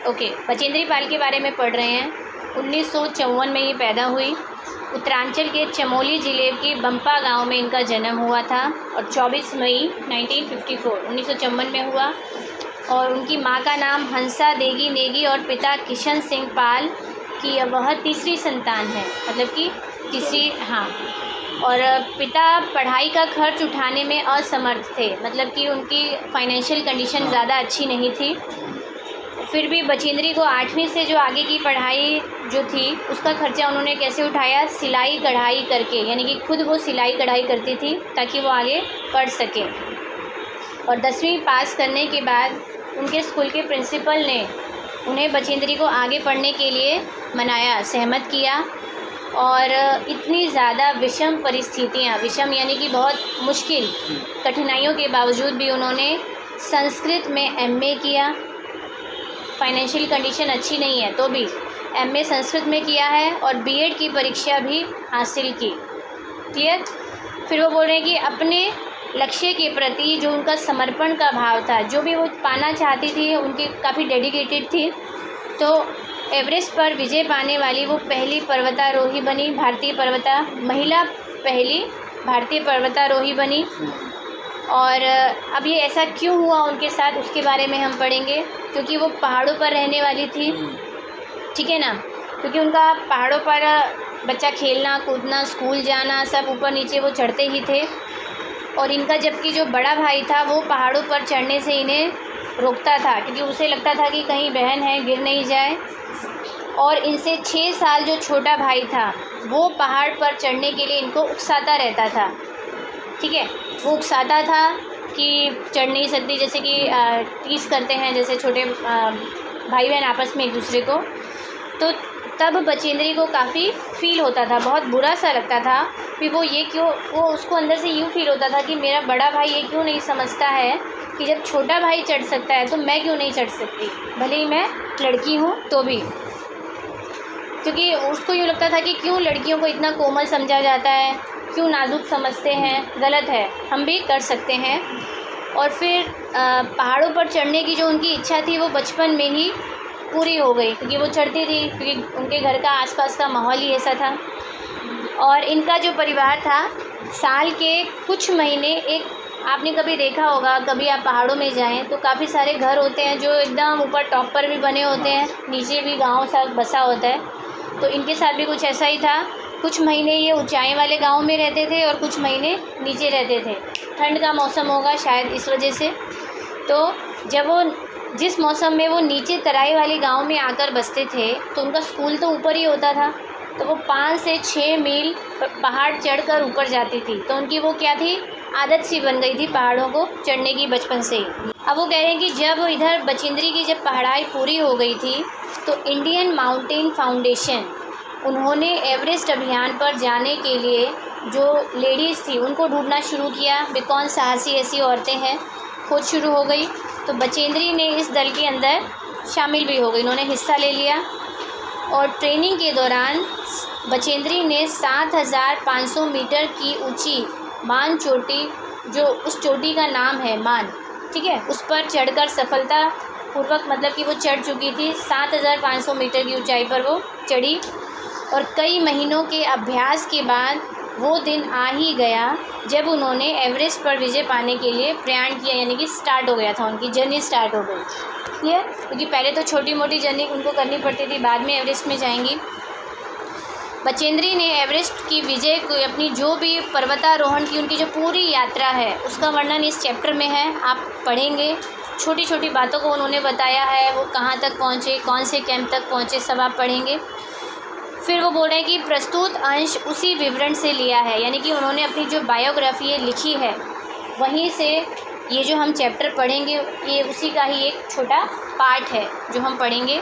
Okay, Bachendri Pal के बारे में पढ़ रहे हैं। 1954 में ये पैदा हुई। उत्तरांचल के चमोली ज़िले के बम्पा गांव में इनका जन्म हुआ था और 24 मई 1954 में हुआ। और उनकी माँ का नाम हंसा देगी नेगी और पिता किशन सिंह पाल की वह तीसरी संतान है, मतलब कि तीसरी। हाँ, और पिता पढ़ाई का खर्च उठाने में असमर्थ थे, मतलब कि उनकी फाइनेंशियल कंडीशन ज़्यादा अच्छी नहीं थी। फिर भी बचेंद्री को 8वीं से जो आगे की पढ़ाई जो थी उसका खर्चा उन्होंने कैसे उठाया, सिलाई कढ़ाई करके, यानी कि खुद वो सिलाई कढ़ाई करती थी ताकि वो आगे पढ़ सके। और 10वीं पास करने के बाद उनके स्कूल के प्रिंसिपल ने उन्हें बचेंद्री को आगे पढ़ने के लिए मनाया, सहमत किया। और इतनी ज़्यादा विषम परिस्थितियाँ, विषम यानी कि बहुत मुश्किल कठिनाइयों के बावजूद भी उन्होंने संस्कृत में MA किया। फाइनेंशियल कंडीशन अच्छी नहीं है तो भी MA संस्कृत में किया है और B.Ed की परीक्षा भी हासिल की। क्लियर। फिर वो बोल रहे हैं कि अपने लक्ष्य के प्रति जो उनका समर्पण का भाव था, जो भी वो पाना चाहती थी, उनकी काफ़ी डेडिकेटेड थी। तो एवरेस्ट पर विजय पाने वाली वो पहली पर्वतारोही बनी, महिला पहली भारतीय पर्वतारोही बनी। और अब ये ऐसा क्यों हुआ उनके साथ, उसके बारे में हम पढ़ेंगे। क्योंकि वो पहाड़ों पर रहने वाली थी, ठीक है ना। क्योंकि उनका पहाड़ों पर बच्चा खेलना कूदना, स्कूल जाना, सब ऊपर नीचे वो चढ़ते ही थे। और इनका जबकि जो बड़ा भाई था वो पहाड़ों पर चढ़ने से इन्हें रोकता था, क्योंकि उसे लगता था कि कहीं बहन है गिर नहीं जाए। और इनसे 6 साल जो छोटा भाई था वो पहाड़ पर चढ़ने के लिए इनको उकसाता रहता था, ठीक है। वो उकसाता था कि चढ़ नहीं सकती, जैसे कि टीस करते हैं जैसे छोटे भाई बहन आपस में एक दूसरे को। तो तब बचेंद्री को काफ़ी फील होता था, बहुत बुरा सा लगता था कि वो उसको अंदर से यूँ फील होता था कि मेरा बड़ा भाई ये क्यों नहीं समझता है कि जब छोटा भाई चढ़ सकता है तो मैं क्यों नहीं चढ़ सकती, भले ही मैं लड़की हूँ तो भी। क्योंकि उसको यूँ लगता था कि क्यों लड़कियों को इतना कोमल समझा जाता है, क्यों नाजुक समझते हैं, गलत है, हम भी कर सकते हैं। और फिर पहाड़ों पर चढ़ने की जो उनकी इच्छा थी वो बचपन में ही पूरी हो गई, क्योंकि वो चढ़ती थी, क्योंकि उनके घर का आसपास का माहौल ही ऐसा था। और इनका जो परिवार था, साल के कुछ महीने, एक आपने कभी देखा होगा, कभी आप पहाड़ों में जाएं तो काफ़ी सारे घर होते हैं जो एकदम ऊपर टॉप पर भी बने होते हैं, नीचे भी गाँव सा बसा होता है। तो इनके साथ भी कुछ ऐसा ही था। कुछ महीने ये ऊंचाई वाले गांव में रहते थे और कुछ महीने नीचे रहते थे। ठंड का मौसम होगा शायद इस वजह से। तो जब वो जिस मौसम में वो नीचे तराई वाले गांव में आकर बसते थे तो उनका स्कूल तो ऊपर ही होता था, तो वो 5 से 6 मील पहाड़ चढ़कर ऊपर जाती थी। तो उनकी वो क्या थी, आदत सी बन गई थी पहाड़ों को चढ़ने की बचपन से ही। अब वो कह रहे हैं कि जब इधर बचेंद्री की जब पढ़ाई पूरी हो गई थी तो इंडियन माउंटेन फाउंडेशन, उन्होंने एवरेस्ट अभियान पर जाने के लिए जो लेडीज़ थी उनको ढूंढना शुरू किया, वे कौन साहसी ऐसी औरतें हैं, खोज शुरू हो गई। तो बचेंद्री ने इस दल के अंदर शामिल भी हो गई, उन्होंने हिस्सा ले लिया। और ट्रेनिंग के दौरान बचेंद्री ने 7500 मीटर की ऊंची मान चोटी, जो उस चोटी का नाम है मान, ठीक है, उस पर चढ़कर सफलतापूर्वक, मतलब कि वो चढ़ चुकी थी, 7500 मीटर की ऊंचाई पर वो चढ़ी। और कई महीनों के अभ्यास के बाद वो दिन आ ही गया जब उन्होंने एवरेस्ट पर विजय पाने के लिए प्रयाण किया, यानी कि स्टार्ट हो गया था, उनकी जर्नी स्टार्ट हो गई। क्लियर। क्योंकि पहले तो छोटी मोटी जर्नी उनको करनी पड़ती थी, बाद में एवरेस्ट में जाएंगी। बचेंद्री ने एवरेस्ट की विजय को, अपनी जो भी पर्वतारोहण की उनकी जो पूरी यात्रा है उसका वर्णन इस चैप्टर में है, आप पढ़ेंगे। छोटी छोटी बातों को उन्होंने बताया है, वो कहाँ तक पहुँचे, कौन से कैंप तक पहुँचे, सब आप पढ़ेंगे। फिर वो बोल रहे हैं कि प्रस्तुत अंश उसी विवरण से लिया है, यानी कि उन्होंने अपनी जो बायोग्राफी ये लिखी है वहीं से ये जो हम चैप्टर पढ़ेंगे ये उसी का ही एक छोटा पार्ट है जो हम पढ़ेंगे।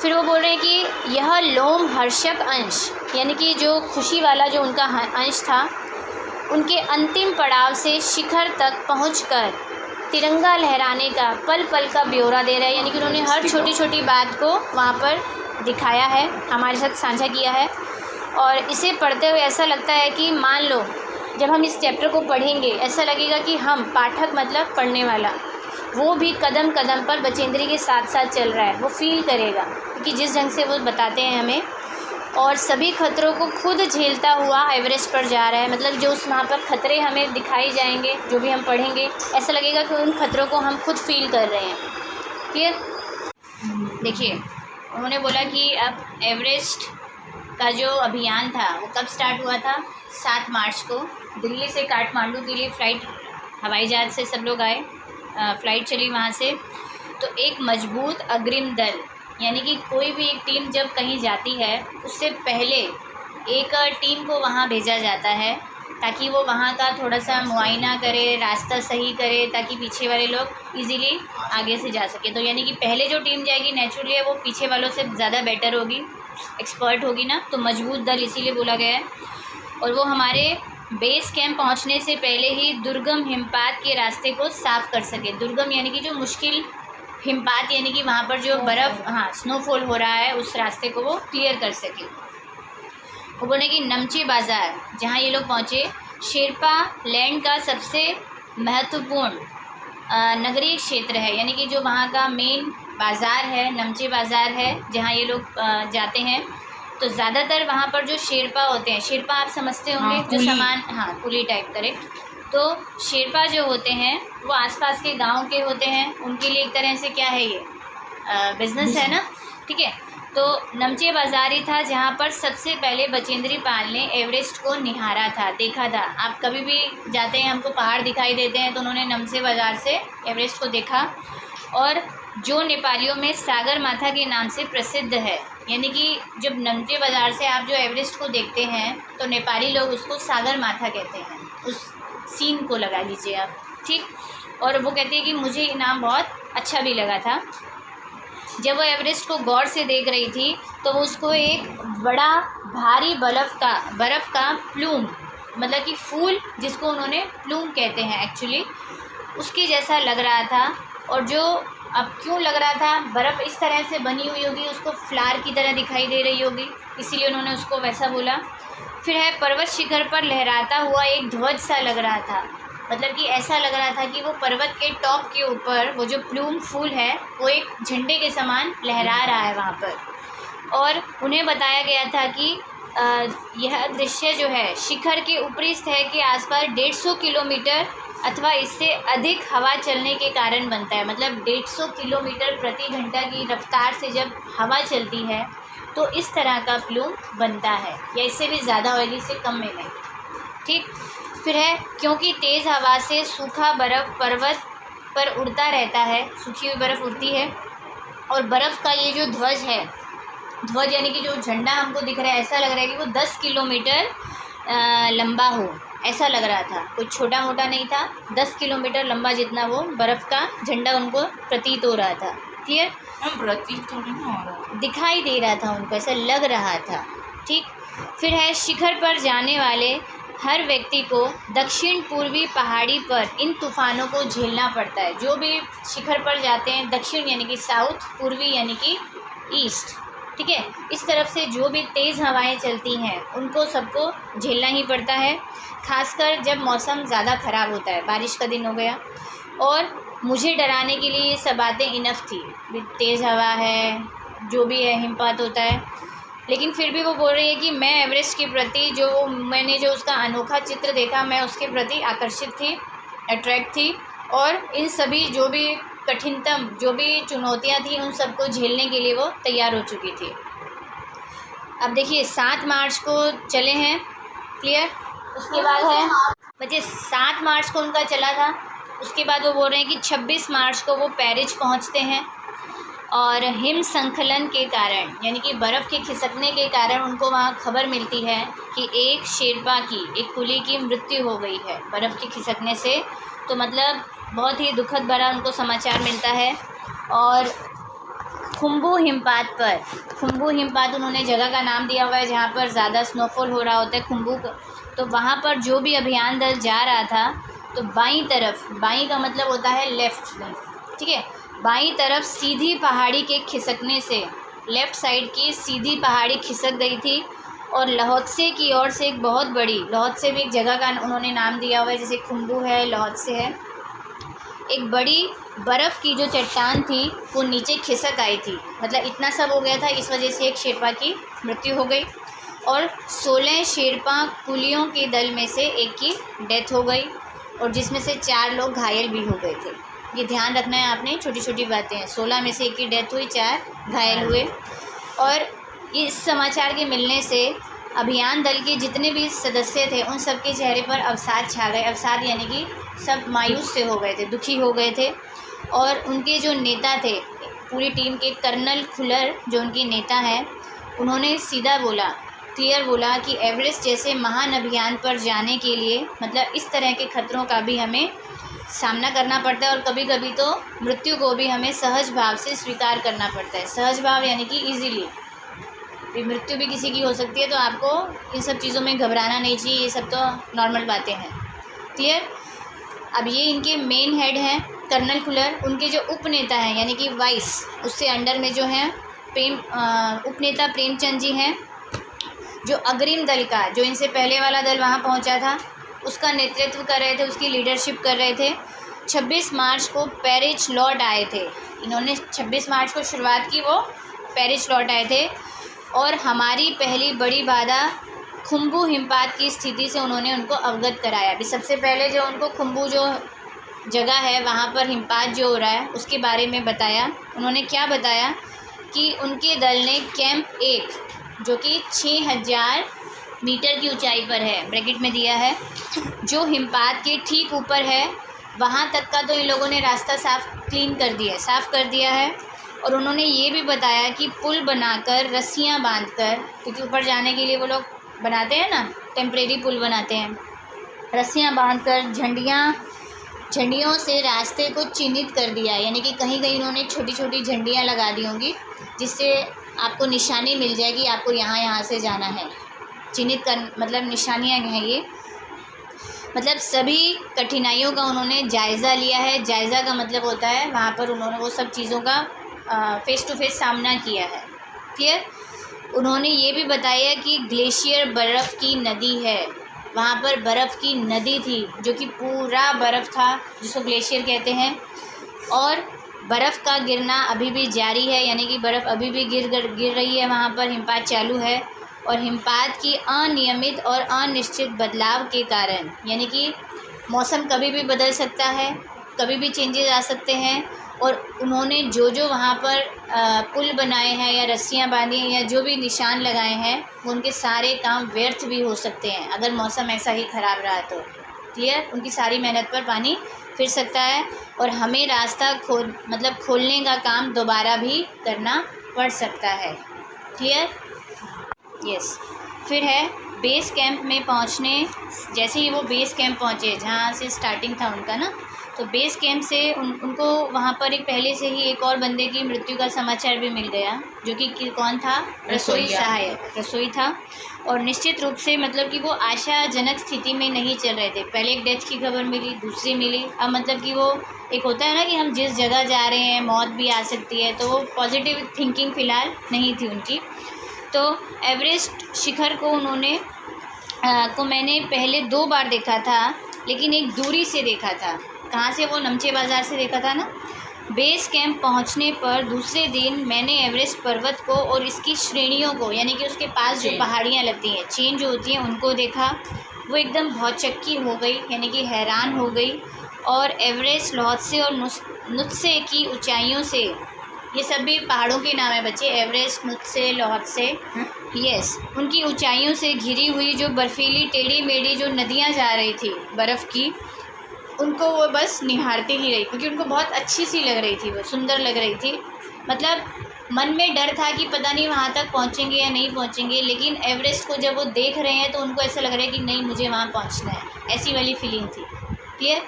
फिर वो बोल रहे हैं कि यह लोम हर्षक अंश, यानी कि जो खुशी वाला जो उनका अंश था, उनके अंतिम पड़ाव से शिखर तक पहुंचकर तिरंगा लहराने का पल पल का ब्यौरा दे रहा है, यानी कि उन्होंने हर छोटी छोटी बात को वहाँ पर दिखाया है, हमारे साथ साझा किया है। और इसे पढ़ते हुए ऐसा लगता है कि मान लो जब हम इस चैप्टर को पढ़ेंगे ऐसा लगेगा कि हम पाठक, मतलब पढ़ने वाला, वो भी कदम कदम पर बचेंद्री के साथ साथ चल रहा है, वो फील करेगा, क्योंकि जिस ढंग से वो बताते हैं हमें, और सभी खतरों को खुद झेलता हुआ एवरेस्ट पर जा रहा है। मतलब जो उस वहाँ पर खतरे हमें दिखाई जाएंगे, जो भी हम पढ़ेंगे, ऐसा लगेगा कि उन खतरों को हम खुद फील कर रहे हैं। क्लियर? देखिए, उन्होंने बोला कि अब एवरेस्ट का जो अभियान था वो कब स्टार्ट हुआ था? 7 मार्च को। दिल्ली से काठमांडू के लिए फ़्लाइट, हवाई जहाज़ से सब लोग आए, फ़्लाइट चली वहाँ से। तो एक मजबूत अग्रिम दल, यानी कि कोई भी एक टीम जब कहीं जाती है उससे पहले एक टीम को वहाँ भेजा जाता है, ताकि वो वहाँ का थोड़ा सा मुआयना करे, रास्ता सही करे, ताकि पीछे वाले लोग इजीली आगे से जा सके। तो यानी कि पहले जो टीम जाएगी नेचुरली वो पीछे वालों से ज़्यादा बेटर होगी, एक्सपर्ट होगी ना, तो मजबूत दल इसीलिए बोला गया है। और वो हमारे बेस कैंप पहुंचने से पहले ही दुर्गम हिमपात के रास्ते को साफ़ कर सके। दुर्गम यानी कि जो मुश्किल हिमपात, यानी कि वहाँ पर जो बर्फ़, हाँ, स्नोफॉल हो रहा है, उस रास्ते को वो क्लियर कर सके। वो बोले कि नमचे बाज़ार, जहाँ ये लोग पहुँचे, शेरपा लैंड का सबसे महत्वपूर्ण नगरीय क्षेत्र है, यानी कि जो वहाँ का मेन बाज़ार है, नमचे बाज़ार है, जहाँ ये लोग जाते हैं। तो ज़्यादातर वहाँ पर जो शेरपा होते हैं, शेरपा आप समझते होंगे, हाँ, जो सामान, हाँ, कुली टाइप, करेक्ट। तो शेरपा जो होते हैं वो आसपास के गांव के होते हैं, उनके लिए एक तरह से क्या है, ये बिज़नेस है ना, ठीक है। तो नमचे बाज़ार ही था जहाँ पर सबसे पहले बचेंद्री पाल ने एवरेस्ट को निहारा था, देखा था। आप कभी भी जाते हैं, हमको पहाड़ दिखाई देते हैं, तो उन्होंने नमचे बाज़ार से एवरेस्ट को देखा। और जो नेपालियों में सागर माथा के नाम से प्रसिद्ध है, यानी कि जब नमचे बाज़ार से आप जो एवरेस्ट को देखते हैं तो नेपाली लोग उसको सागर माथा कहते हैं, उस सीन को लगा लीजिए आप, ठीक। और वो कहती है कि मुझे ये नाम बहुत अच्छा भी लगा था। जब वो एवरेस्ट को गौर से देख रही थी तो वो उसको एक बड़ा भारी बर्फ़ का प्लूम, मतलब कि फूल, जिसको उन्होंने प्लूम कहते हैं एक्चुअली, उसके जैसा लग रहा था। और जो अब क्यों लग रहा था, बर्फ़ इस तरह से बनी हुई होगी, उसको फ्लावर की तरह दिखाई दे रही होगी, इसीलिए उन्होंने उसको वैसा बोला। फिर है पर्वत शिखर पर लहराता हुआ एक ध्वज सा लग रहा था, मतलब कि ऐसा लग रहा था कि वो पर्वत के टॉप के ऊपर वो जो प्लूम फूल है वो एक झंडे के समान लहरा रहा है वहाँ पर। और उन्हें बताया गया था कि यह दृश्य जो है शिखर के ऊपरी सतह के आसपास 150 किलोमीटर अथवा इससे अधिक हवा चलने के कारण बनता है। मतलब 150 किलोमीटर प्रति घंटा की रफ्तार से जब हवा चलती है तो इस तरह का प्लूम बनता है, या इससे भी ज़्यादा ऑयली, इससे कम में नहीं, ठीक। फिर है क्योंकि तेज़ हवा से सूखा बर्फ़ पर्वत पर उड़ता रहता है, सूखी हुई बर्फ़ उड़ती है, और बर्फ़ का ये जो ध्वज है, ध्वज यानी कि जो झंडा हमको दिख रहा है, ऐसा लग रहा है कि वो 10 किलोमीटर लंबा हो, ऐसा लग रहा था। कोई छोटा मोटा नहीं था, 10 किलोमीटर लंबा जितना वो बर्फ़ का झंडा उनको प्रतीत हो रहा था। क्लियर? प्रतीत थोड़ी ना हो रहा, दिखाई दे रहा था उनको, ऐसा लग रहा था, ठीक। फिर है शिखर पर जाने वाले हर व्यक्ति को दक्षिण पूर्वी पहाड़ी पर इन तूफ़ानों को झेलना पड़ता है। जो भी शिखर पर जाते हैं, दक्षिण यानी कि साउथ, पूर्वी यानी कि ईस्ट, ठीक है, इस तरफ से जो भी तेज़ हवाएं चलती हैं उनको सबको झेलना ही पड़ता है, खासकर जब मौसम ज़्यादा ख़राब होता है। बारिश का दिन हो गया, और मुझे डराने के लिए ये सब बातें इनफ थी, तेज़ हवा है, जो भी है, हिमपात होता है, लेकिन फिर भी वो बोल रही है कि मैं एवरेस्ट के प्रति मैंने जो उसका अनोखा चित्र देखा, मैं उसके प्रति आकर्षित थी, अट्रैक्ट थी, और इन सभी जो भी कठिनतम जो भी चुनौतियां थी उन सबको झेलने के लिए वो तैयार हो चुकी थी। अब देखिए 7 मार्च को चले हैं, क्लियर। उसके बाद है बच्चे 7 मार्च को उनका चला था, उसके बाद वो बोल रहे हैं कि 26 मार्च को वो पेरिस पहुंचते हैं, और हिम संखलन के कारण, यानी कि बर्फ़ के खिसकने के कारण उनको वहाँ खबर मिलती है कि एक शेरपा की, एक कुली की मृत्यु हो गई है बर्फ़ के खिसकने से। तो मतलब बहुत ही दुखद भरा उनको समाचार मिलता है। और खुम्बू हिमपात उन्होंने जगह का नाम दिया हुआ है जहाँ पर ज़्यादा स्नोफॉल हो रहा होता है, खुम्बू। तो वहाँ पर जो भी अभियान दल जा रहा था तो बाईं तरफ, बाईं का मतलब होता है लेफ़्ट, ठीक है, बाईं तरफ सीधी पहाड़ी के खिसकने से, लेफ़्ट साइड की सीधी पहाड़ी खिसक गई थी, और लहौत्से की ओर से एक बहुत बड़ी, लहौत्से भी एक जगह का उन्होंने नाम दिया हुआ है, जैसे खुम्बू है, लहौत्से है, एक बड़ी बर्फ़ की जो चट्टान थी वो नीचे खिसक आई थी। मतलब इतना सब हो गया था, इस वजह से एक शेरपा की मृत्यु हो गई और 16 शेरपा कुलियों के दल में से एक की डेथ हो गई और जिसमें से 4 लोग घायल भी हो गए थे। ये ध्यान रखना है आपने, छोटी छोटी बातें हैं। 16 में से एक की डेथ हुई, 4 घायल हुए। और इस समाचार के मिलने से अभियान दल के जितने भी सदस्य थे उन सब के चेहरे पर अवसाद छा गए। अवसाद यानी कि सब मायूस से हो गए थे, दुखी हो गए थे। और उनके जो नेता थे पूरी टीम के, कर्नल खुलर जो उनके नेता हैं, उन्होंने सीधा बोला, क्लियर बोला कि एवरेस्ट जैसे महान अभियान पर जाने के लिए मतलब इस तरह के खतरों का भी हमें सामना करना पड़ता है और कभी कभी तो मृत्यु को भी हमें सहज भाव से स्वीकार करना पड़ता है। सहज भाव यानी कि ईजीली, मृत्यु भी किसी की हो सकती है, तो आपको इन सब चीज़ों में घबराना नहीं चाहिए। ये सब तो नॉर्मल बातें हैं। क्लियर। अब ये इनके मेन हेड हैं कर्नल खुलर। उनके जो उपनेता हैं यानी कि वाइस, उससे अंडर में जो हैं उपनेता प्रेमचंद जी हैं, जो अग्रिम दल का, जो इनसे पहले वाला दल वहाँ पहुँचा था, उसका नेतृत्व कर रहे थे, उसकी लीडरशिप कर रहे थे। 26 मार्च को पेरिस लौट आए थे। इन्होंने 26 मार्च को शुरुआत की, वो पेरिस लौट आए थे। और हमारी पहली बड़ी बाधा खुम्बू हिमपात की स्थिति से उन्होंने उनको अवगत कराया। अभी सबसे पहले जो उनको खुम्बू जो जगह है वहाँ पर हिमपात जो हो रहा है उसके बारे में बताया। उन्होंने क्या बताया कि उनके दल ने कैंप 1 जो कि 6000 मीटर की ऊंचाई पर है, ब्रैकेट में दिया है, जो हिमपात के ठीक ऊपर है, वहाँ तक का तो इन लोगों ने रास्ता साफ़ कर दिया है। और उन्होंने ये भी बताया कि पुल बनाकर, रस्सियाँ बांधकर, क्योंकि ऊपर जाने के लिए वो लोग बनाते हैं ना, टेम्परेरी पुल बनाते हैं, रस्सियाँ बांधकर झंडियों से रास्ते को चिन्हित कर दिया। यानी कि कहीं कहीं उन्होंने छोटी छोटी झंडियाँ लगा दी होंगी जिससे आपको निशानी मिल जाएगी, आपको यहाँ से जाना है। चिन्हित कर मतलब निशानियाँ हैं ये। मतलब सभी कठिनाइयों का उन्होंने जायज़ा लिया है। जायज़ा का मतलब होता है वहाँ पर उन्होंने वो सब चीज़ों का फेस टू फेस सामना किया है। क्लियर। उन्होंने ये भी बताया कि ग्लेशियर बर्फ़ की नदी है, वहाँ पर बर्फ़ की नदी थी जो कि पूरा बर्फ़ था, जिसको ग्लेशियर कहते हैं। और बर्फ़ का गिरना अभी भी जारी है, यानी कि बर्फ़ अभी भी गिर रही है, वहाँ पर हिमपात चालू है। और हिमपात की अनियमित और अनिश्चित बदलाव के कारण, यानी कि मौसम कभी भी बदल सकता है, कभी भी चेंजेस आ सकते हैं। और उन्होंने जो वहाँ पर पुल बनाए हैं या रस्सियाँ बांधी हैं या जो भी निशान लगाए हैं, वो उनके सारे काम व्यर्थ भी हो सकते हैं अगर मौसम ऐसा ही ख़राब रहा तो। क्लियर। उनकी सारी मेहनत पर पानी फिर सकता है और हमें रास्ता खोलने का काम दोबारा भी करना पड़ सकता है। क्लियर। यस। फिर है बेस कैंप में पहुंचने। जैसे ही वो बेस कैंप पहुंचे जहां से स्टार्टिंग था उनका ना, तो बेस कैंप से उनको वहां पर एक पहले से ही एक और बंदे की मृत्यु का समाचार भी मिल गया, जो कि कौन था? रसोई सहायक, रसोई था। और निश्चित रूप से मतलब कि वो आशाजनक स्थिति में नहीं चल रहे थे। पहले एक डेथ की खबर मिली, दूसरी मिली, अब मतलब कि वो एक होता है ना कि हम जिस जगह जा रहे हैं मौत भी आ सकती है, तो वो पॉजिटिव थिंकिंग फ़िलहाल नहीं थी उनकी। तो एवरेस्ट शिखर को मैंने पहले 2 बार देखा था, लेकिन एक दूरी से देखा था। कहाँ से? वो नमचे बाज़ार से देखा था ना। बेस कैंप पहुँचने पर दूसरे दिन मैंने एवरेस्ट पर्वत को और इसकी श्रेणियों को, यानी कि उसके पास जो पहाड़ियाँ लगती हैं, चेन जो होती हैं, उनको देखा। वो एकदम भौचक्की हो गई, यानी कि हैरान हो गई। और एवरेस्ट, लौत्से और नुत्से की ऊंचाइयों से, ये सब भी पहाड़ों के नाम है बच्चे, एवरेस्ट, नुत्से, लौत्से, यस, उनकी ऊंचाइयों से घिरी हुई जो बर्फीली टेढ़ी मेढ़ी जो नदियाँ जा रही थी बर्फ़ की, उनको वो बस निहारती ही रही, क्योंकि उनको बहुत अच्छी सी लग रही थी, वो सुंदर लग रही थी। मतलब मन में डर था कि पता नहीं वहाँ तक पहुँचेंगे या नहीं पहुँचेंगे, लेकिन एवरेस्ट को जब वो देख रहे हैं तो उनको ऐसा लग रहा है कि नहीं, मुझे वहाँ पहुँचना है, ऐसी वाली फीलिंग थी। क्लियर।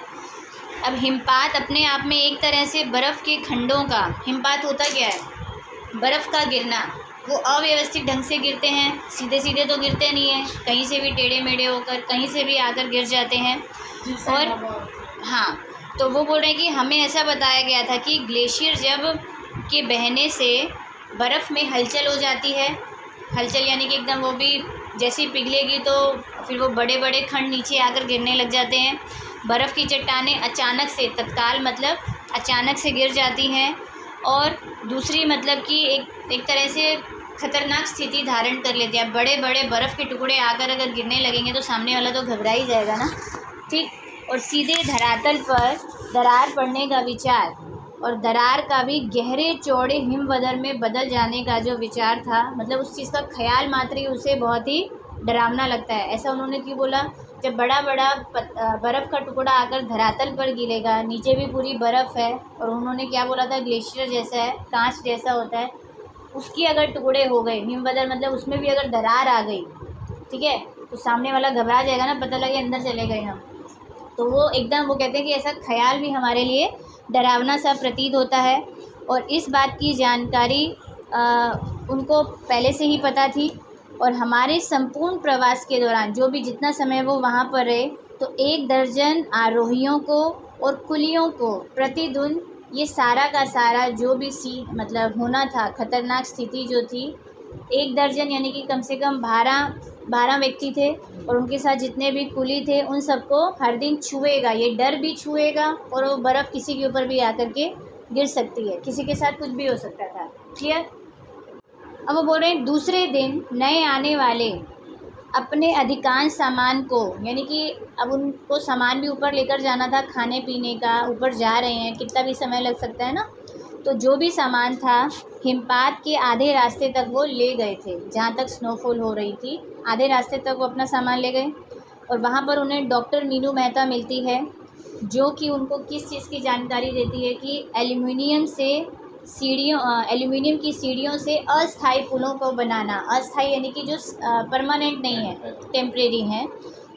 अब हिमपात अपने आप में एक तरह से बर्फ़ के खंडों का, हिमपात होता क्या है? बर्फ़ का गिरना। वो अव्यवस्थित ढंग से गिरते हैं, सीधे सीधे तो गिरते नहीं हैं, कहीं से भी टेढ़े मेढ़े होकर, कहीं से भी आकर गिर जाते हैं। और हाँ, तो वो बोल रहे हैं कि हमें ऐसा बताया गया था कि ग्लेशियर जब के बहने से बर्फ़ में हलचल हो जाती है। हलचल यानी कि एकदम वो भी जैसी पिघलेगी तो फिर वो बड़े बड़े खंड नीचे आकर गिरने लग जाते हैं। बर्फ़ की चट्टानें अचानक से, तत्काल मतलब अचानक से गिर जाती हैं, और दूसरी मतलब कि एक तरह से ख़तरनाक स्थिति धारण कर लेती है। बड़े बड़े बर्फ़ के टुकड़े आकर अगर गिरने लगेंगे तो सामने वाला तो घबरा ही जाएगा ना, ठीक। और सीधे धरातल पर दरार पड़ने का विचार, और दरार का भी गहरे चौड़े हिमवदर में बदल जाने का जो विचार था, मतलब उस चीज़ का ख्याल मात्र ही उसे बहुत ही डरावना लगता है। ऐसा उन्होंने क्यों बोला? जब बड़ा बड़ा बर्फ़ का टुकड़ा आकर धरातल पर गिरेगा, नीचे भी पूरी बर्फ़ है, और उन्होंने क्या बोला था, ग्लेशियर जैसा है, कांच जैसा होता है, उसकी अगर टुकड़े हो गए, हिमवदर मतलब उसमें भी अगर दरार आ गई, ठीक है, तो सामने वाला घबरा जाएगा ना, पता लगे अंदर चले गए हम। तो वो एकदम, वो कहते हैं कि ऐसा ख्याल भी हमारे लिए डरावना सा प्रतीत होता है। और इस बात की जानकारी उनको पहले से ही पता थी, और हमारे संपूर्ण प्रवास के दौरान जो भी जितना समय वो वहाँ पर रहे, तो 1 दर्जन आरोहियों को और कुलियों को प्रतिदिन ये सारा का सारा जो भी मतलब होना था, खतरनाक स्थिति जो थी, 1 दर्जन यानी कि कम से कम 12 व्यक्ति थे, और उनके साथ जितने भी कुली थे उन सबको हर दिन छुएगा, ये डर भी छुएगा, और वो बर्फ़ किसी के ऊपर भी आकर के गिर सकती है, किसी के साथ कुछ भी हो सकता था। क्लियर? अब वो बोल रहे हैं दूसरे दिन नए आने वाले अपने अधिकांश सामान को, यानी कि अब उनको सामान भी ऊपर लेकर जाना था, खाने पीने का, ऊपर जा रहे हैं, कितना भी समय लग सकता है ना, तो जो भी सामान था हिमपात के आधे रास्ते तक वो ले गए थे, जहाँ तक स्नोफॉल हो रही थी आधे रास्ते तक वो अपना सामान ले गए। और वहाँ पर उन्हें डॉक्टर मीनू मेहता मिलती है, जो कि उनको किस चीज़ की जानकारी देती है कि एल्युमिनियम की सीढ़ियों से अस्थाई पुलों को बनाना, अस्थाई यानी कि जो परमानेंट नहीं है, टेम्परेरी हैं,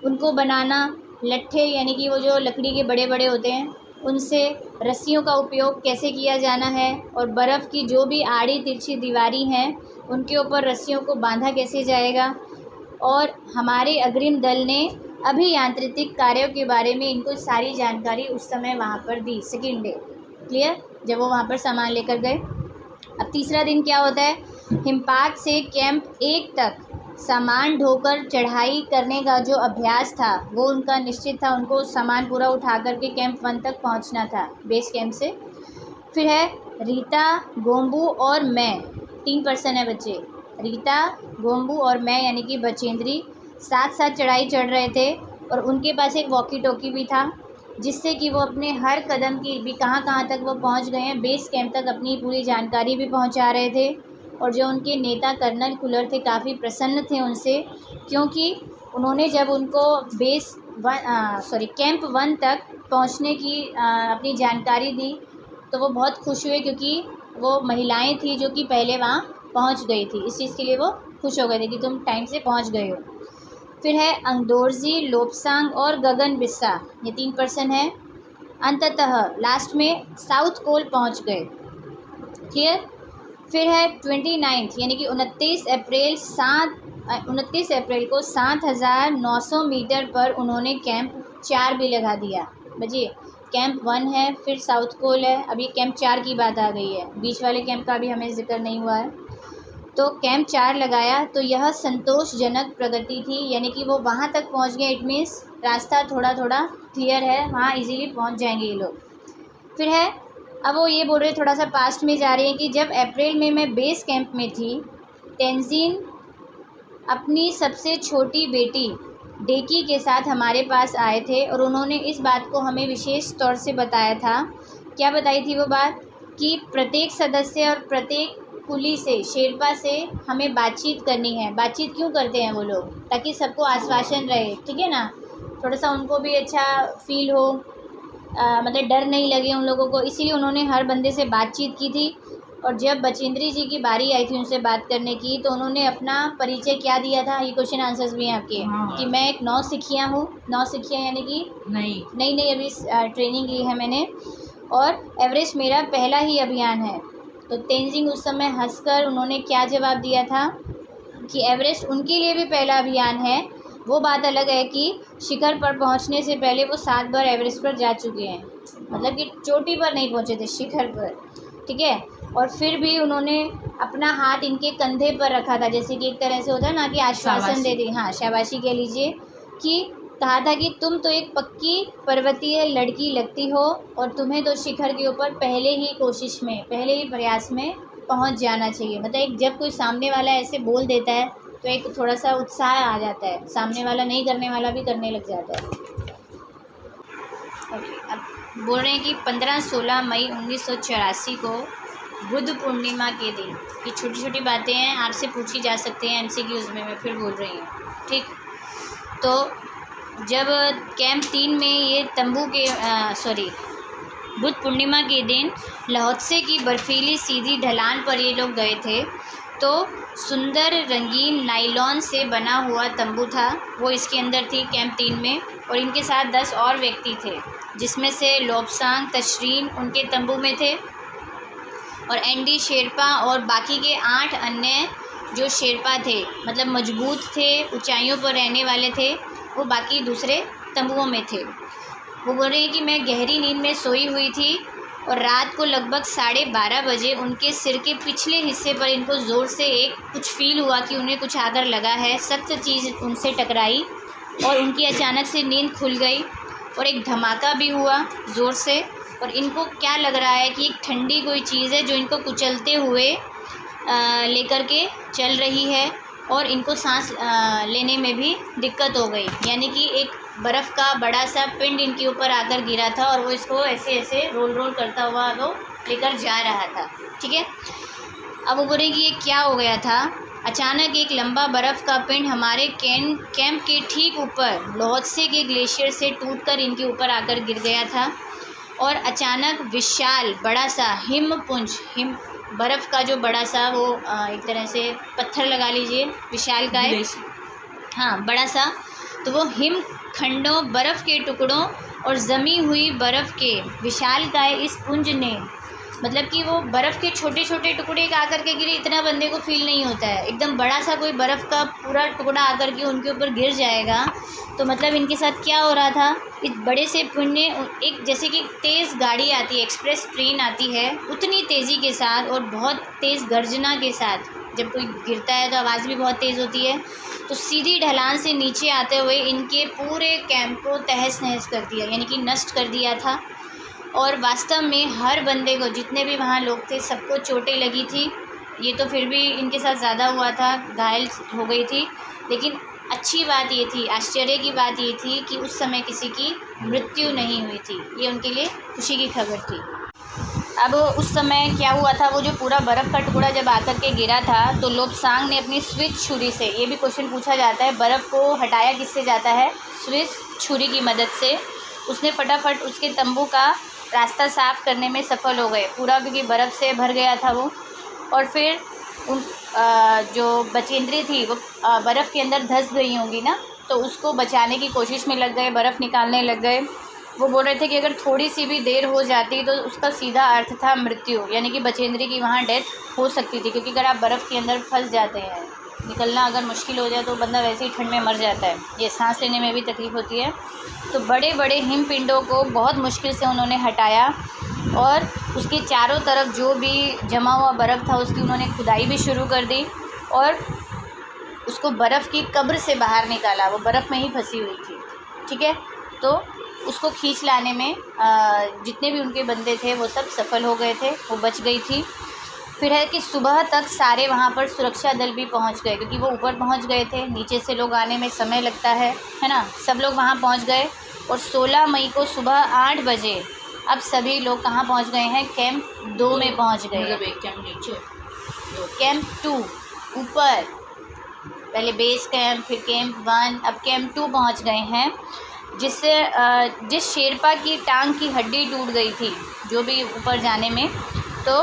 उनको बनाना, लट्ठे यानी कि वो जो लकड़ी के बड़े बड़े होते हैं, उनसे रस्सियों का उपयोग कैसे किया जाना है, और बर्फ़ की जो भी आड़ी तिरछी दीवारें हैं उनके ऊपर रस्सियों को बांधा कैसे जाएगा। और हमारे अग्रिम दल ने अभियांत्रिक कार्यों के बारे में इनको सारी जानकारी उस समय वहाँ पर दी, सेकेंड डे। क्लियर? जब वो वहाँ पर सामान लेकर गए। अब तीसरा दिन क्या होता है, हिमपात से कैंप 1 तक सामान ढोकर चढ़ाई करने का जो अभ्यास था वो उनका निश्चित था, उनको सामान पूरा उठा करके कैंप 1 तक पहुंचना था बेस कैंप से। फिर है रीता, गोम्बू और मैं, 3 पर्सन है बच्चे, रीता, गोम्बू और मैं यानी कि बचेंद्री साथ साथ चढ़ाई चढ़ रहे थे, और उनके पास एक वॉकी टॉकी भी था, जिससे कि वो अपने हर कदम की भी कहाँ तक वो पहुंच गए हैं बेस कैंप तक अपनी पूरी जानकारी भी पहुंचा रहे थे। और जो उनके नेता कर्नल कुलर थे काफ़ी प्रसन्न थे उनसे, क्योंकि उन्होंने जब उनको कैंप 1 तक पहुंचने की अपनी जानकारी दी तो वो बहुत खुश हुए, क्योंकि वो महिलाएं थी जो कि पहले वहाँ पहुंच गई थी, इस चीज़ के लिए वो खुश हो गए थे कि तुम टाइम से पहुंच गए हो। फिर है अंगदोर्जी, लोपसांग और गगन बिस्सा, ये 3 पर्सन है। अंततः लास्ट में साउथ पोल पहुंच गए। क्लियर? फिर है 29 यानी कि 29 अप्रैल को 7,900 मीटर पर उन्होंने कैंप 4 भी लगा दिया। बजिए, कैंप 1 है, फिर साउथ पोल है, अभी कैंप 4 की बात आ गई है, बीच वाले कैंप का भी हमें जिक्र नहीं हुआ है। तो कैंप 4 लगाया, तो यह संतोषजनक प्रगति थी, यानी कि वो वहाँ तक पहुँच गए, इट मीन्स रास्ता थोड़ा थोड़ा क्लियर है, वहाँ इजीली पहुँच जाएंगे ये लोग। फिर है, अब वो ये बोल रहे थोड़ा सा पास्ट में जा रही है कि जब अप्रैल में मैं बेस कैंप में थी, तेंजिन अपनी सबसे छोटी बेटी डेकी के साथ हमारे पास आए थे, और उन्होंने इस बात को हमें विशेष तौर से बताया था। क्या बताई थी वो बात? कि प्रत्येक सदस्य और प्रत्येक कुली से, शेरपा से हमें बातचीत करनी है। बातचीत क्यों करते हैं वो लोग? ताकि सबको आश्वासन रहे, ठीक है ना, थोड़ा सा उनको भी अच्छा फील हो, मतलब डर नहीं लगे उन लोगों को, इसीलिए उन्होंने हर बंदे से बातचीत की थी। और जब बचेंद्री जी की बारी आई थी उनसे बात करने की, तो उन्होंने अपना परिचय क्या दिया था, ये क्वेश्चन आंसर्स भी हैं आपके, कि मैं एक नौसिखिया हूँ। नौसिखिया यानी कि नहीं अभी ट्रेनिंग ली है मैंने, और एवरेस्ट मेरा पहला ही अभियान है। तो तेंजिंग उस समय हंसकर उन्होंने क्या जवाब दिया था कि एवरेस्ट उनके लिए भी पहला अभियान है। वो बात अलग है कि शिखर पर पहुंचने से पहले वो 7 बार एवरेस्ट पर जा चुके हैं, मतलब कि चोटी पर नहीं पहुंचे थे, शिखर पर, ठीक है। और फिर भी उन्होंने अपना हाथ इनके कंधे पर रखा था, जैसे कि एक तरह से होता है ना कि आश्वासन दे दी, हाँ शाबाशी कह लीजिए, कि कहा था कि तुम तो एक पक्की पर्वतीय लड़की लगती हो और तुम्हें तो शिखर के ऊपर पहले ही प्रयास में पहुंच जाना चाहिए। मतलब एक जब कोई सामने वाला ऐसे बोल देता है तो एक थोड़ा सा उत्साह आ जाता है, सामने वाला नहीं करने वाला भी करने लग जाता है। ओके, अब बोल रहे हैं कि 15-16 मई 1984 को बुद्ध पूर्णिमा के दिन, ये छोटी छोटी बातें हैं, आपसे पूछी जा सकती हैं MCQs में, मैं फिर बोल रही हूँ, ठीक। तो जब कैंप 3 में ये तंबू के बुद्ध पूर्णिमा के दिन लाओत्से की बर्फीली सीधी ढलान पर ये लोग गए थे, तो सुंदर रंगीन नायलॉन से बना हुआ तंबू था, वो इसके अंदर थी कैंप 3 में। और इनके साथ 10 और व्यक्ति थे, जिसमें से लोब्सांग तशरीन उनके तंबू में थे और एनडी शेरपा और बाकी के 8 अन्य जो शेरपा थे, मतलब मजबूत थे, ऊंचाइयों पर रहने वाले थे, वो बाकी दूसरे तंबुओं में थे। वो बोल रहे हैं कि मैं गहरी नींद में सोई हुई थी और रात को लगभग 12:30 बजे उनके सिर के पिछले हिस्से पर इनको ज़ोर से कुछ फील हुआ कि उन्हें कुछ आकर लगा है। सख्त चीज़ उनसे टकराई और उनकी अचानक से नींद खुल गई और एक धमाका भी हुआ ज़ोर से। और इनको क्या लग रहा है कि एक ठंडी कोई चीज़ है जो इनको कुचलते हुए लेकर के चल रही है और इनको सांस लेने में भी दिक्कत हो गई। यानी कि एक बर्फ़ का बड़ा सा पिंड इनके ऊपर आकर गिरा था और वो इसको ऐसे ऐसे रोल करता हुआ वो लेकर जा रहा था, ठीक है। अब वो बोले कि ये क्या हो गया था। अचानक एक लंबा बर्फ़ का पिंड हमारे कैंप के ठीक ऊपर लाओत्से के ग्लेशियर से टूटकर इनके ऊपर आकर गिर गया था और अचानक विशाल बड़ा सा हिमपुंज, बर्फ़ का जो बड़ा सा वो एक तरह से पत्थर लगा लीजिए, विशाल का है, हाँ बड़ा सा, तो वो हिम खंडों, बर्फ़ के टुकड़ों और जमी हुई बर्फ़ के विशाल का इस पुंज ने, मतलब कि वो बर्फ़ के छोटे छोटे टुकड़े का आकर के गिरे, इतना बंदे को फील नहीं होता है। एकदम बड़ा सा कोई बर्फ़ का पूरा टुकड़ा आकर के उनके ऊपर गिर जाएगा तो मतलब इनके साथ क्या हो रहा था। इस बड़े से पुंज ने एक, जैसे कि तेज़ गाड़ी आती है, एक्सप्रेस ट्रेन आती है, उतनी तेज़ी के साथ और बहुत तेज़ गर्जना के साथ, जब कोई गिरता है तो आवाज़ भी बहुत तेज़ होती है, तो सीधी ढलान से नीचे आते हुए इनके पूरे कैंप को तहस नहस कर दिया, यानी कि नष्ट कर दिया था। और वास्तव में हर बंदे को, जितने भी वहाँ लोग थे, सबको चोटें लगी थी। ये तो फिर भी इनके साथ ज़्यादा हुआ था, घायल हो गई थी। लेकिन अच्छी बात ये थी, आश्चर्य की बात ये थी कि उस समय किसी की मृत्यु नहीं हुई थी। ये उनके लिए खुशी की खबर थी। अब उस समय क्या हुआ था, वो जो पूरा बर्फ़ का टुकड़ा जब आकर के गिरा था तो लोब्सांग ने अपनी स्विच छुरी से, ये भी क्वेश्चन पूछा जाता है, बर्फ़ को हटाया किससे जाता है, स्विच छुरी की मदद से। उसने फटाफट उसके तंबू का रास्ता साफ़ करने में सफल हो गए पूरा, क्योंकि बर्फ़ से भर गया था वो। और फिर उन जो बचेंद्री थी वो बर्फ़ के अंदर धंस गई होंगी ना, तो उसको बचाने की कोशिश में लग गए, बर्फ़ निकालने लग गए। वो बोल रहे थे कि अगर थोड़ी सी भी देर हो जाती तो उसका सीधा अर्थ था मृत्यु, यानी कि बचेंद्री की वहाँ डेथ हो सकती थी, क्योंकि अगर आप बर्फ़ के अंदर फंस जाते हैं, निकलना अगर मुश्किल हो जाए तो बंदा वैसे ही ठंड में मर जाता है, ये सांस लेने में भी तकलीफ़ होती है। तो बड़े बड़े हिमपिंडों को बहुत मुश्किल से उन्होंने हटाया और उसके चारों तरफ जो भी जमा हुआ बर्फ़ था उसकी उन्होंने खुदाई भी शुरू कर दी और उसको बर्फ़ की कब्र से बाहर निकाला। वो बर्फ़ में ही फंसी हुई थी, ठीक है। तो उसको खींच लाने में जितने भी उनके बंदे थे वो सब सफल हो गए थे, वो बच गई थी। फिर है कि सुबह तक सारे वहाँ पर सुरक्षा दल भी पहुँच गए, क्योंकि वो ऊपर पहुँच गए थे, नीचे से लोग आने में समय लगता है ना। सब लोग वहाँ पहुँच गए और 16 मई को सुबह 8 बजे अब सभी लोग कहाँ पहुँच गए हैं, कैंप 2 में पहुँच गए। मतलब एक कैंप नीचे, कैंप 2 ऊपर, पहले बेस कैंप, फिर कैंप 1, अब कैंप 2 पहुँच गए हैं। जिससे जिस शेरपा की टांग की हड्डी टूट गई थी जो भी ऊपर जाने में, तो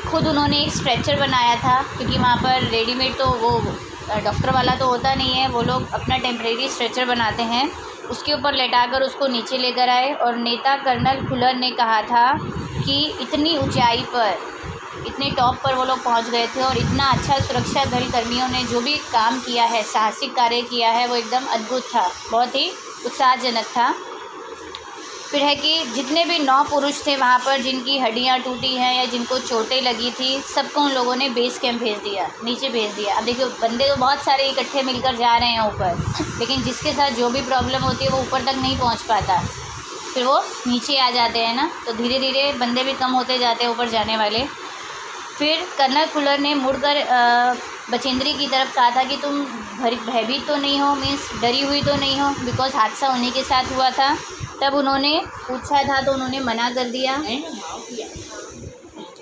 खुद उन्होंने एक स्ट्रेचर बनाया था, क्योंकि वहाँ पर रेडीमेड तो वो डॉक्टर वाला तो होता नहीं है, वो लोग अपना टेम्परेरी स्ट्रेचर बनाते हैं, उसके ऊपर लेटाकर उसको नीचे लेकर आए। और नेता कर्नल खुलर ने कहा था कि इतनी ऊंचाई पर, इतने टॉप पर वो लोग पहुंच गए थे और इतना अच्छा सुरक्षा दल कर्मियों ने जो भी काम किया है, साहसिक कार्य किया है, वो एकदम अद्भुत था, बहुत ही उत्साहजनक था। फिर है कि जितने भी 9 पुरुष थे वहाँ पर जिनकी हड्डियाँ टूटी हैं या जिनको चोटें लगी थी, सबको उन लोगों ने बेस कैंप भेज दिया, नीचे भेज दिया। अब देखिए बंदे तो बहुत सारे इकट्ठे मिलकर जा रहे हैं ऊपर, लेकिन जिसके साथ जो भी प्रॉब्लम होती है वो ऊपर तक नहीं पहुँच पाता, फिर वो नीचे आ जाते हैं ना। तो धीरे धीरे बंदे भी कम होते जाते हैं ऊपर जाने वाले। फिर कर्नल फुलर ने मुड़कर बचेंद्री की तरफ कहा था कि तुम भयभीत तो नहीं हो, मीन्स डरी हुई तो नहीं हो, बिकॉज हादसा उन्हीं के साथ हुआ था। तब उन्होंने पूछा था तो उन्होंने मना कर दिया,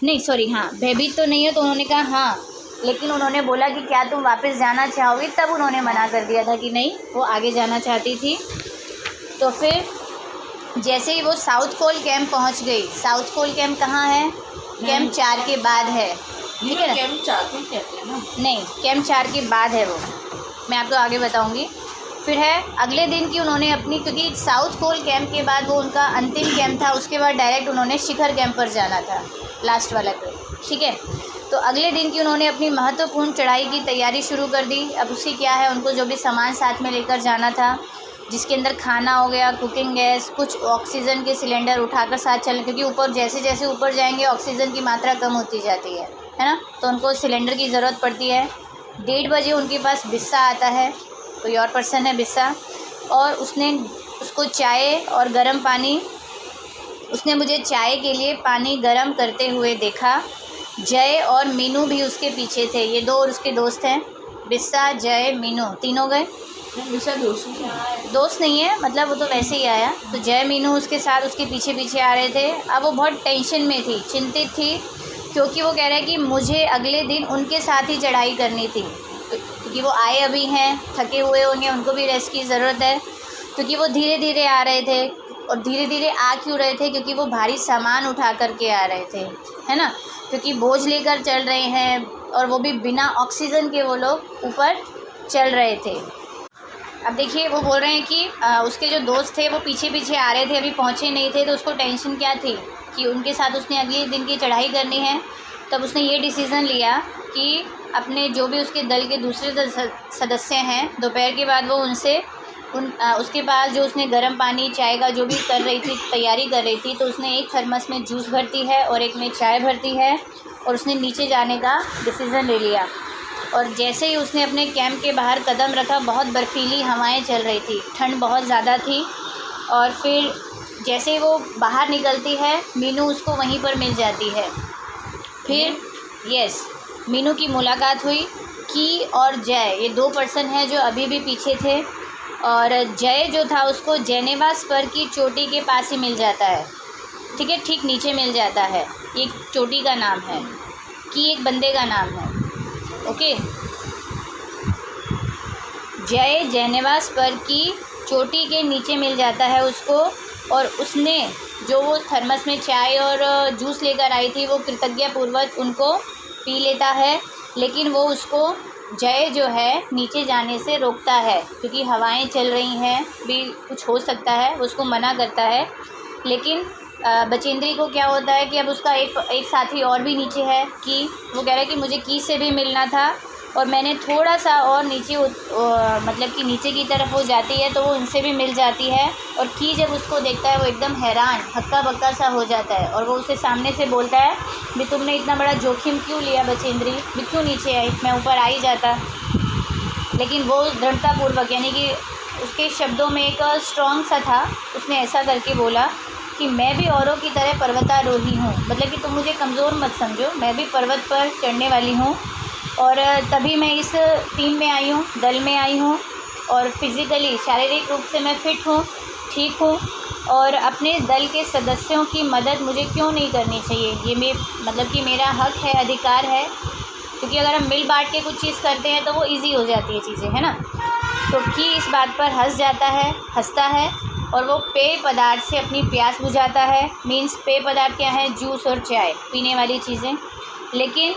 नहीं सॉरी हाँ, भयभीत तो नहीं हो, तो उन्होंने कहा हाँ, लेकिन उन्होंने बोला कि क्या तुम वापस जाना चाहोगी, तब उन्होंने मना कर दिया था कि नहीं, वो आगे जाना चाहती थी। तो फिर जैसे ही वो साउथ पोल कैंप पहुंच गई, साउथ पोल कैंप कहाँ है, कैंप 4 के बाद है, ठीक है ना, कैंप 4 को कहते हैं ना, नहीं कैंप 4 के बाद है वो, मैं आपको आगे बताऊंगी। फिर है अगले दिन की उन्होंने अपनी, क्योंकि साउथ पोल कैंप के बाद वो उनका अंतिम कैंप था, उसके बाद डायरेक्ट उन्होंने शिखर कैंप पर जाना था, लास्ट वाला कैंप, ठीक है। तो अगले दिन की उन्होंने अपनी महत्वपूर्ण चढ़ाई की तैयारी शुरू कर दी। अब उससे क्या है, उनको जो भी सामान साथ में लेकर जाना था, जिसके अंदर खाना हो गया, कुकिंग गैस, कुछ ऑक्सीजन के सिलेंडर उठाकर साथ चलें, क्योंकि ऊपर जैसे जैसे ऊपर जाएंगे ऑक्सीजन की मात्रा कम होती जाती है ना, तो उनको सिलेंडर की ज़रूरत पड़ती है। 1:30 बजे उनके पास बिस्सा आता है, कोई और पर्सन है बिस्सा, और उसने उसको चाय और गर्म पानी, उसने मुझे चाय के लिए पानी गर्म करते हुए देखा। जय और मीनू भी उसके पीछे थे, ये 2 और उसके दोस्त हैं, बिस्सा, जय, मीनू, तीनों गए। बिस्सा दोस्त नहीं है, मतलब वो तो वैसे ही आया। तो जय मीनू उसके साथ उसके पीछे पीछे आ रहे थे। अब वो बहुत टेंशन में थी, चिंतित थी, क्योंकि वो कह रहा है कि मुझे अगले दिन उनके साथ ही चढ़ाई करनी थी, क्योंकि वो आए अभी हैं, थके हुए होंगे, उनको भी रेस्ट की ज़रूरत है, क्योंकि वो धीरे धीरे आ रहे थे। और धीरे धीरे आ क्यों रहे थे, क्योंकि वो भारी सामान उठा करके आ रहे थे, है ना, क्योंकि बोझ लेकर चल रहे हैं, और वो भी बिना ऑक्सीजन के वो लोग ऊपर चल रहे थे। अब देखिए वो बोल रहे हैं कि उसके जो दोस्त थे वो पीछे पीछे आ रहे थे, अभी पहुँचे नहीं थे, तो उसको टेंशन क्या थी कि उनके साथ उसने अगले दिन की चढ़ाई करनी है। तब उसने ये डिसीज़न लिया कि अपने जो भी उसके दल के दूसरे सदस्य हैं, दोपहर के बाद वो उनसे उसके पास जो उसने गर्म पानी, चाय का जो भी कर रही थी, तैयारी कर रही थी, तो उसने एक थर्मस में जूस भरती है और एक में चाय भरती है, और उसने नीचे जाने का डिसीज़न ले लिया। और जैसे ही उसने अपने कैंप के बाहर कदम रखा, बहुत बर्फ़ीली हवाएं चल रही थी, ठंड बहुत ज़्यादा थी। और फिर जैसे ही वो बाहर निकलती है, मीनू उसको वहीं पर मिल जाती है। फिर मीनू की मुलाकात हुई। की और जय, ये 2 पर्सन हैं जो अभी भी पीछे थे, और जय जो था उसको जेनेवा स्पर की चोटी के पास ही मिल जाता है, ठीक है, ठीक नीचे मिल जाता है। एक चोटी का नाम है, की एक बंदे का नाम है, ओके। जय जेनेवा स्पर की चोटी के नीचे मिल जाता है उसको, और उसने जो वो थर्मस में चाय और जूस लेकर आई थी, वो कृतज्ञतापूर्वक उनको पी लेता है। लेकिन वो उसको, जय जो है, नीचे जाने से रोकता है, क्योंकि हवाएं चल रही हैं, भी कुछ हो सकता है, वो उसको मना करता है। लेकिन बचेंद्री को क्या होता है कि अब उसका एक साथी और भी नीचे है, कि वो कह रहा है कि मुझे की से भी मिलना था, और मैंने थोड़ा सा और नीचे मतलब कि नीचे की तरफ वो जाती है, तो वो उनसे भी मिल जाती है। और की जब उसको देखता है, वो एकदम हैरान, हक्का बक्का सा हो जाता है, और वो उसे सामने से बोलता है भी तुमने इतना बड़ा जोखिम क्यों लिया बचेंद्री, भी क्यों नीचे आई, मैं ऊपर आ ही जाता। लेकिन वो दृढ़तापूर्वक, यानी कि उसके शब्दों में एक स्ट्रॉन्ग सा था, उसने ऐसा करके बोला कि मैं भी औरों की तरह पर्वतारोही हूँ, मतलब कि तुम मुझे कमज़ोर मत समझो, मैं भी पर्वत पर चढ़ने वाली हूँ, और तभी मैं इस टीम में आई हूँ, दल में आई हूँ, और फिज़िकली, शारीरिक रूप से मैं फ़िट हूँ, ठीक हूँ, और अपने दल के सदस्यों की मदद मुझे क्यों नहीं करनी चाहिए, ये मतलब कि मेरा हक है, अधिकार है, क्योंकि अगर हम मिल बांट के कुछ चीज़ करते हैं तो वो इजी हो जाती है चीज़ें, है ना। तो की इस बात पर हंसता है, और वो पेय पदार्थ से अपनी प्यास बुझाता है। मीन्स पेय पदार्थ क्या है, जूस और चाय, पीने वाली चीज़ें। लेकिन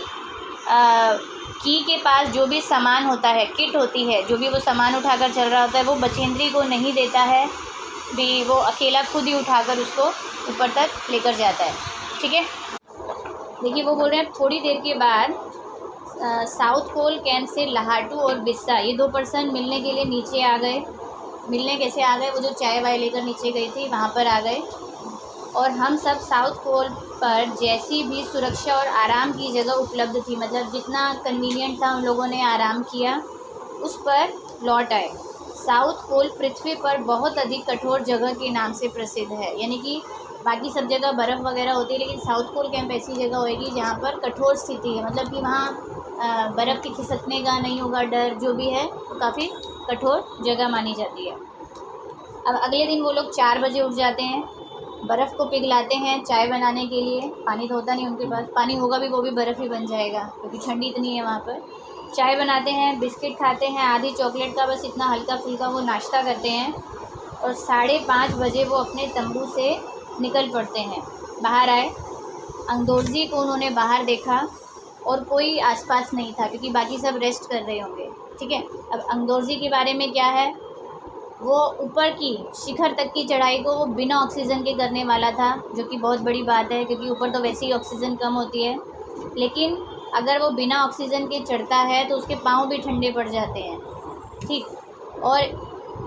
की के पास जो भी सामान होता है, किट होती है, जो भी वो सामान उठाकर चल रहा होता है, वो बचेंद्री को नहीं देता है, भी वो अकेला खुद ही उठाकर उसको ऊपर तक लेकर जाता है, ठीक है। देखिए वो बोल रहे हैं थोड़ी देर के बाद साउथ पोल कैंप से लाहाटू और बिस्सा, ये 2 पर्सन मिलने के लिए नीचे आ गए। मिलने कैसे आ गए, वो जो चाय वाय लेकर नीचे गई थी वहाँ पर आ गए। और हम सब साउथ पोल पर जैसी भी सुरक्षा और आराम की जगह उपलब्ध थी, मतलब जितना कन्वीनियंट था उन लोगों ने आराम किया, उस पर लौट आए। साउथ पोल पृथ्वी पर बहुत अधिक कठोर जगह के नाम से प्रसिद्ध है, यानी कि बाकी सब जगह बर्फ़ वगैरह होती है, लेकिन साउथ पोल कैंप ऐसी जगह होएगी जहाँ पर कठोर स्थिति है, मतलब कि वहाँ बर्फ़ के खिसकने का नहीं होगा डर, जो भी है वो काफ़ी कठोर जगह मानी जाती है। अब अगले दिन वो लोग 4 बजे उठ जाते हैं, बर्फ़ को पिघलाते हैं चाय बनाने के लिए। पानी तो होता नहीं उनके पास, पानी होगा भी वो भी बर्फ़ ही बन जाएगा क्योंकि ठंडी इतनी है वहाँ पर। चाय बनाते हैं, बिस्किट खाते हैं, आधी चॉकलेट का बस इतना हल्का फुल्का वो नाश्ता करते हैं और 5:30 बजे वो अपने तंबू से निकल पड़ते हैं। बाहर आए, अंगदोर्जी को उन्होंने बाहर देखा और कोई आसपास नहीं था क्योंकि बाकी सब रेस्ट कर रहे होंगे, ठीक है। अब अंगदोर्जी के बारे में क्या है, वो ऊपर की शिखर तक की चढ़ाई को वो बिना ऑक्सीजन के करने वाला था, जो कि बहुत बड़ी बात है क्योंकि ऊपर तो वैसे ही ऑक्सीजन कम होती है। लेकिन अगर वो बिना ऑक्सीजन के चढ़ता है तो उसके पाँव भी ठंडे पड़ जाते हैं, ठीक। और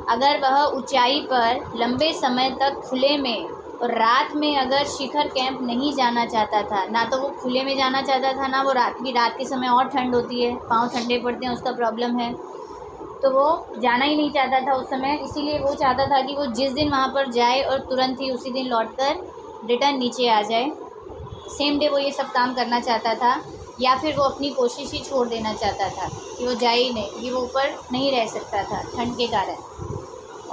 अगर वह ऊंचाई पर लंबे समय तक खुले में और रात में अगर शिखर कैंप नहीं जाना चाहता था, ना तो वो खुले में जाना चाहता था, ना वो रात के समय और ठंड होती है, पाँव ठंडे पड़ते हैं, उसका प्रॉब्लम है, तो वो जाना ही नहीं चाहता था उस समय। इसीलिए वो चाहता था कि वो जिस दिन वहाँ पर जाए और तुरंत ही उसी दिन लौटकर रिटर्न नीचे आ जाए। सेम डे वो ये सब काम करना चाहता था, या फिर वो अपनी कोशिश ही छोड़ देना चाहता था कि वो जाए ही नहीं, क्योंकि वो ऊपर नहीं रह सकता था ठंड के कारण।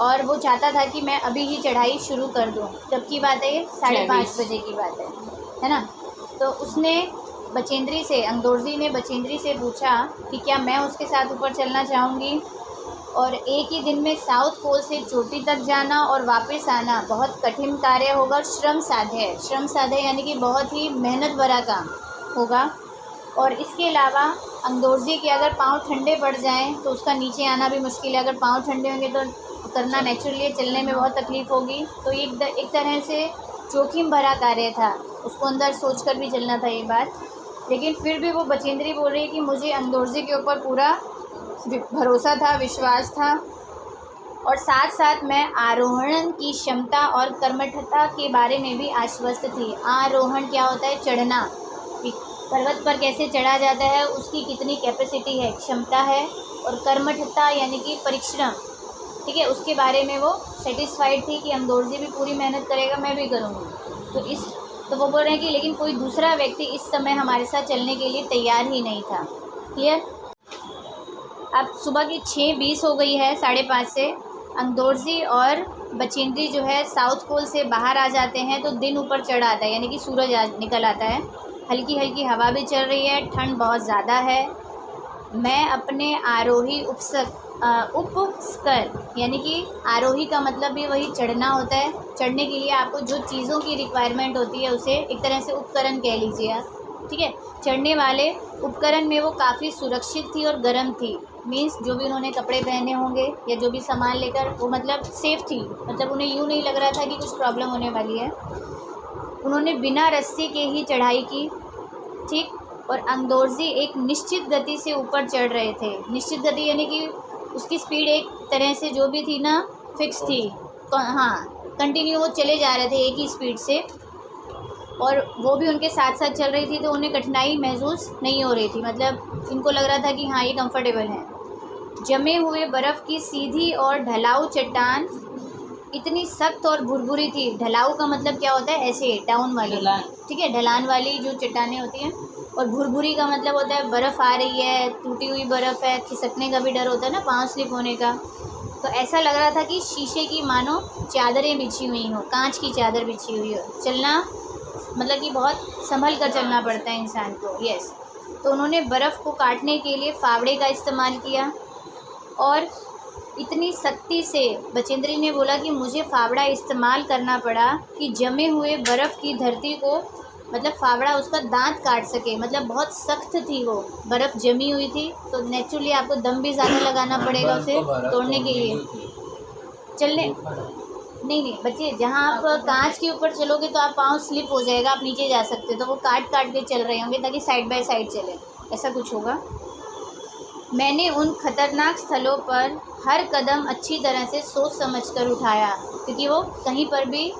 और वो चाहता था कि मैं अभी ही चढ़ाई शुरू कर दूँ। तब की बात है ये, 5:30 बजे की बात है ना। तो उसने बचेंद्री से, अंगदोर्जी ने बचेंद्री से पूछा कि क्या मैं उसके साथ ऊपर चलना चाहूँगी। और एक ही दिन में साउथ पोल से चोटी तक जाना और वापस आना बहुत कठिन कार्य होगा और श्रम साध्य है। श्रम साध्य यानी कि बहुत ही मेहनत भरा काम होगा। और इसके अलावा अंगदोर्जी के अगर पाँव ठंडे पड़ जाएं तो उसका नीचे आना भी मुश्किल है। अगर पाँव ठंडे होंगे तो उतरना नेचुरली चलने में बहुत तकलीफ़ होगी। तो ये एक तरह से जोखिम भरा कार्य था, उसको अंदर सोच कर भी चलना था ये बात। लेकिन फिर भी वो बचेंद्री बोल रही है कि मुझे अंगदोर्जी के ऊपर पूरा भरोसा था, विश्वास था, और साथ साथ मैं आरोहण की क्षमता और कर्मठता के बारे में भी आश्वस्त थी। आरोहण क्या होता है, चढ़ना, पर्वत पर कैसे चढ़ा जाता है, उसकी कितनी कैपेसिटी है, क्षमता है, और कर्मठता यानी कि परिश्रम, ठीक है, उसके बारे में वो सेटिस्फाइड थी कि अंगदोर्जी भी पूरी मेहनत करेगा, मैं भी करूँगी। तो वो बोल रहे हैं कि लेकिन कोई दूसरा व्यक्ति इस समय हमारे साथ चलने के लिए तैयार ही नहीं था। क्लियर। अब सुबह की 6:20 हो गई है, 5:30 से। अंगदोर्जी और बचेंद्री जो है साउथ पोल से बाहर आ जाते हैं तो दिन ऊपर चढ़ आता है, यानी कि सूरज निकल आता है। हल्की हल्की हवा भी चल रही है, ठंड बहुत ज़्यादा है। मैं अपने आरोही उपस्कर, यानी कि आरोही का मतलब भी वही चढ़ना होता है। चढ़ने के लिए आपको जो चीज़ों की रिक्वायरमेंट होती है उसे एक तरह से उपकरण कह लीजिए आप, ठीक है। चढ़ने वाले उपकरण में वो काफ़ी सुरक्षित थी और गर्म थी। मीन्स जो भी उन्होंने कपड़े पहने होंगे या जो भी सामान लेकर, वो मतलब सेफ़ थी, मतलब उन्हें यूँ नहीं लग रहा था कि कुछ प्रॉब्लम होने वाली है। उन्होंने बिना रस्सी के ही चढ़ाई की, ठीक। और अंगदोर्जी एक निश्चित गति से ऊपर चढ़ रहे थे। निश्चित गति यानी कि उसकी स्पीड एक तरह से जो भी थी ना, फिक्स थी, हाँ, कंटिन्यू वो चले जा रहे थे एक ही स्पीड से, और वो भी उनके साथ साथ चल रही थी, तो उन्हें कठिनाई महसूस नहीं हो रही थी, मतलब इनको लग रहा था कि हाँ ये कंफर्टेबल है। जमे हुए बर्फ़ की सीधी और ढलाऊ चट्टान इतनी सख्त और भुरभुरी थी। ढलाऊ का मतलब क्या होता है, ऐसे डाउन वाली, ठीक है, ढलान वाली जो चट्टानें होती हैं। और भुरभुरी का मतलब होता है बर्फ़ आ रही है, टूटी हुई बर्फ़ है, खिसकने का भी डर होता है ना, पाँव स्लिप होने का। तो ऐसा लग रहा था कि शीशे की मानो चादरें बिछी हुई हों, कांच की चादर बिछी हुई हो। चलना मतलब कि बहुत संभल कर चलना पड़ता है इंसान को, यस। तो उन्होंने बर्फ़ को काटने के लिए फावड़े का इस्तेमाल किया, और इतनी सख्ती से बचेंद्री ने बोला कि मुझे फावड़ा इस्तेमाल करना पड़ा कि जमे हुए बर्फ़ की धरती को, मतलब फावड़ा उसका दांत काट सके, मतलब बहुत सख्त थी वो बर्फ़ जमी हुई थी। तो नेचुरली आपको दम भी ज़्यादा लगाना पड़ेगा उसे तोड़ने के लिए। चलने नहीं बच्चे, जहाँ आप कांच के ऊपर चलोगे तो आप पाँव स्लिप हो जाएगा, आप नीचे जा सकते हो। तो वो काट काट के चल रहे होंगे ताकि साइड बाय साइड चले, ऐसा कुछ होगा। मैंने उन खतरनाक स्थलों पर हर कदम अच्छी तरह से सोच समझकर उठाया, क्योंकि वो कहीं पर भी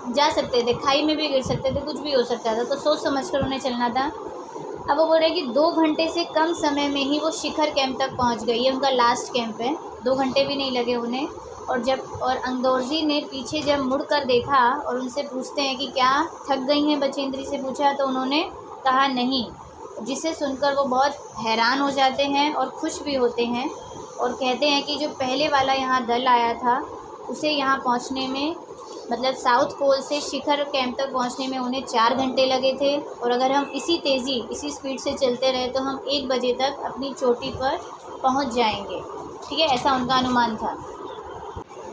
जा सकते थे, खाई में भी गिर सकते थे, कुछ भी हो सकता था, तो सोच समझकर उन्हें चलना था। अब वो बोल रहे कि 2 घंटे से कम समय में ही वो शिखर कैंप तक पहुंच गई। ये उनका लास्ट कैंप है, 2 घंटे भी नहीं लगे उन्हें। और अंगदौर्जी ने पीछे जब मुड़कर देखा और उनसे पूछते हैं कि क्या थक गई हैं, बचेंद्री से पूछा, तो उन्होंने कहा नहीं, जिसे सुनकर वो बहुत हैरान हो जाते हैं और खुश भी होते हैं और कहते हैं कि जो पहले वाला यहाँ दल आया था उसे यहाँ पहुँचने में, मतलब साउथ पोल से शिखर कैंप तक पहुँचने में उन्हें 4 घंटे लगे थे, और अगर हम इसी तेज़ी इसी स्पीड से चलते रहे तो हम 1 बजे तक अपनी चोटी पर पहुँच जाएंगे। ठीक है, ऐसा उनका अनुमान था।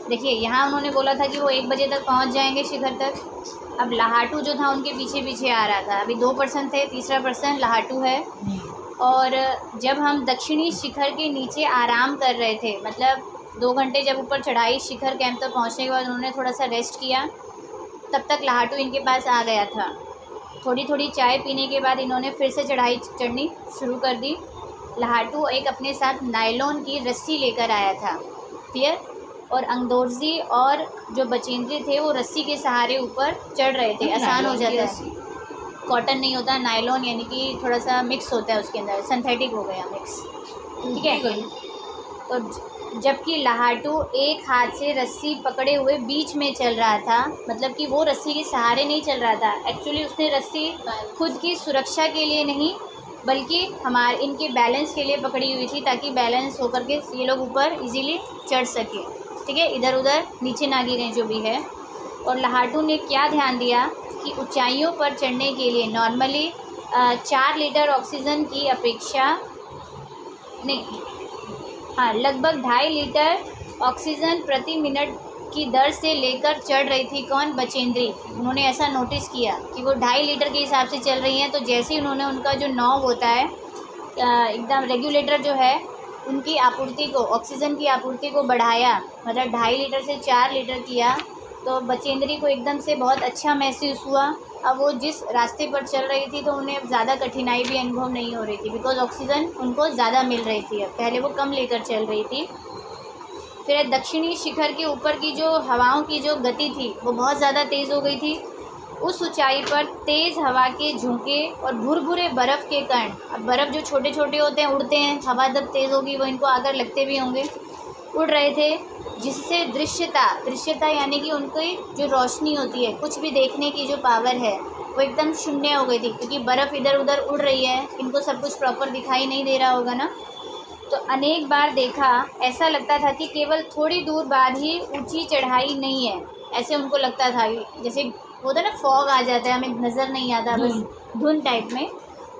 देखिए यहाँ उन्होंने बोला था कि वो 1 बजे तक पहुँच जाएंगे शिखर तक। अब लाहाटू जो था उनके पीछे पीछे आ रहा था। अभी 2 पर्सन थे, तीसरा पर्सन लाहाटू है। और जब हम दक्षिणी शिखर के नीचे आराम कर रहे थे, मतलब 2 घंटे जब ऊपर चढ़ाई, शिखर कैंप तक पहुंचने के बाद उन्होंने थोड़ा सा रेस्ट किया, तब तक लाहाटू इनके पास आ गया था। थोड़ी थोड़ी चाय पीने के बाद इन्होंने फिर से चढ़ाई चढ़नी शुरू कर दी। लाहाटू एक अपने साथ नायलॉन की रस्सी लेकर आया था, क्लियर, और अंगदौर्जी और जो बचेंद्री थे वो रस्सी के सहारे ऊपर चढ़ रहे थे। आसान हो जाता है, कॉटन नहीं होता, नायलॉन यानी कि थोड़ा सा मिक्स होता है उसके अंदर, सिंथेटिक हो गया मिक्स। ठीक है, तो जबकि लाहाटू एक हाथ से रस्सी पकड़े हुए बीच में चल रहा था, मतलब कि वो रस्सी के सहारे नहीं चल रहा था, एक्चुअली उसने रस्सी खुद की सुरक्षा के लिए नहीं बल्कि हमारे इनके बैलेंस के लिए पकड़ी हुई थी, ताकि बैलेंस होकर के ये लोग ऊपर इजीली चढ़ सके। ठीक है, इधर उधर नीचे ना गिरें जो भी है। और लाहाटू ने क्या ध्यान दिया कि ऊंचाइयों पर चढ़ने के लिए नॉर्मली 4 लीटर ऑक्सीजन की अपेक्षा नहीं, हाँ, लगभग 2.5 लीटर ऑक्सीजन प्रति मिनट की दर से लेकर चढ़ रही थी। कौन? बचेंद्री। उन्होंने ऐसा नोटिस किया कि वो 2.5 लीटर के हिसाब से चल रही हैं। तो जैसे ही उन्होंने उनका जो नॉब होता है, एकदम रेगुलेटर जो है, उनकी आपूर्ति को, ऑक्सीजन की आपूर्ति को बढ़ाया, मतलब 2.5 लीटर से 4 लीटर किया, तो बचेंद्री को एकदम से बहुत अच्छा महसूस हुआ। अब वो जिस रास्ते पर चल रही थी तो उन्हें ज़्यादा कठिनाई भी अनुभव नहीं हो रही थी, बिकॉज ऑक्सीजन उनको ज़्यादा मिल रही थी। अब पहले वो कम लेकर चल रही थी। फिर दक्षिणी शिखर के ऊपर की जो हवाओं की जो गति थी वो बहुत ज़्यादा तेज़ हो गई थी। उस ऊंचाई पर तेज़ हवा के झोंके और भुरभुरे बर्फ़ के कण, अब बर्फ़ जो छोटे छोटे होते हैं उड़ते हैं, हवा जब तेज़ होगी वो इनको आकर लगते भी होंगे, उड़ रहे थे, जिससे दृश्यता यानी कि उनकी जो रोशनी होती है, कुछ भी देखने की जो पावर है, वो एकदम शून्य हो गई थी, क्योंकि बर्फ़ इधर उधर उड़ रही है, इनको सब कुछ प्रॉपर दिखाई नहीं दे रहा होगा ना। तो अनेक बार देखा, ऐसा लगता था कि केवल थोड़ी दूर बाद ही ऊंची चढ़ाई नहीं है, ऐसे उनको लगता था। जैसे होता ना, फॉग आ जाता है, हमें नज़र नहीं आता, बस धुंध टाइप में।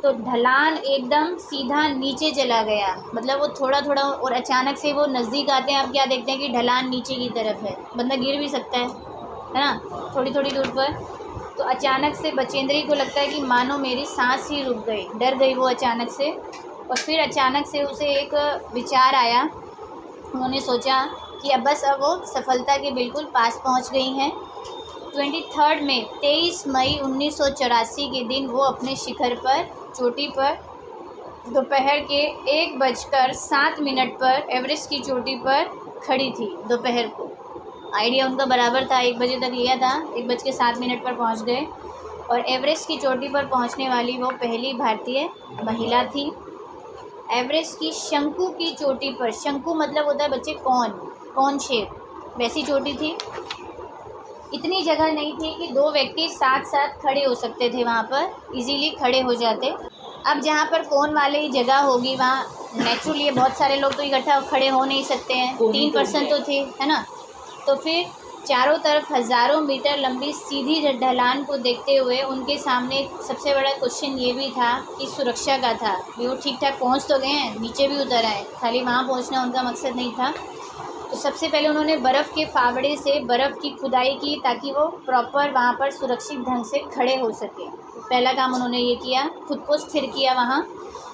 तो ढलान एकदम सीधा नीचे चला गया, मतलब वो थोड़ा थोड़ा, और अचानक से वो नज़दीक आते हैं। अब क्या देखते हैं कि ढलान नीचे की तरफ है, बंदा गिर भी सकता है ना, थोड़ी थोड़ी दूर पर। तो अचानक से बचेंद्री को लगता है कि मानो मेरी सांस ही रुक गई, डर गई वो अचानक से। और फिर अचानक से उसे एक विचार आया, उन्होंने सोचा कि अब बस अब वो सफलता के बिल्कुल पास पहुंच गई हैं। 23 मई 1984 के दिन वो अपने शिखर पर, चोटी पर, दोपहर के 1:07 पर एवरेस्ट की चोटी पर खड़ी थी। दोपहर को आइडिया उनका बराबर था, 1 बजे तक लिया था, 1:07 पर पहुंच गए। और एवरेस्ट की चोटी पर पहुंचने वाली वो पहली भारतीय महिला थी। एवरेस्ट की शंकु की चोटी पर, शंकु मतलब होता है बच्चे कौन शेप, वैसी चोटी थी। इतनी जगह नहीं थी कि 2 व्यक्ति साथ साथ खड़े हो सकते थे, वहाँ पर इजीली खड़े हो जाते। अब जहाँ पर कोन वाले ही जगह होगी वहाँ नेचुरली बहुत सारे लोग तो इकट्ठा खड़े हो नहीं सकते हैं, 3 पर्सन तो थे, है ना। तो फिर चारों तरफ हज़ारों मीटर लंबी सीधी ढलान को देखते हुए उनके सामने सबसे बड़ा क्वेश्चन ये भी था कि सुरक्षा का था। वो ठीक ठाक पहुँच तो गए हैं, नीचे भी उतर आए, खाली वहाँ पहुँचना उनका मकसद नहीं था। तो सबसे पहले उन्होंने बर्फ़ के फावड़े से बर्फ़ की खुदाई की, ताकि वो प्रॉपर वहाँ पर सुरक्षित ढंग से खड़े हो सके। पहला काम उन्होंने ये किया, खुद को स्थिर किया वहाँ।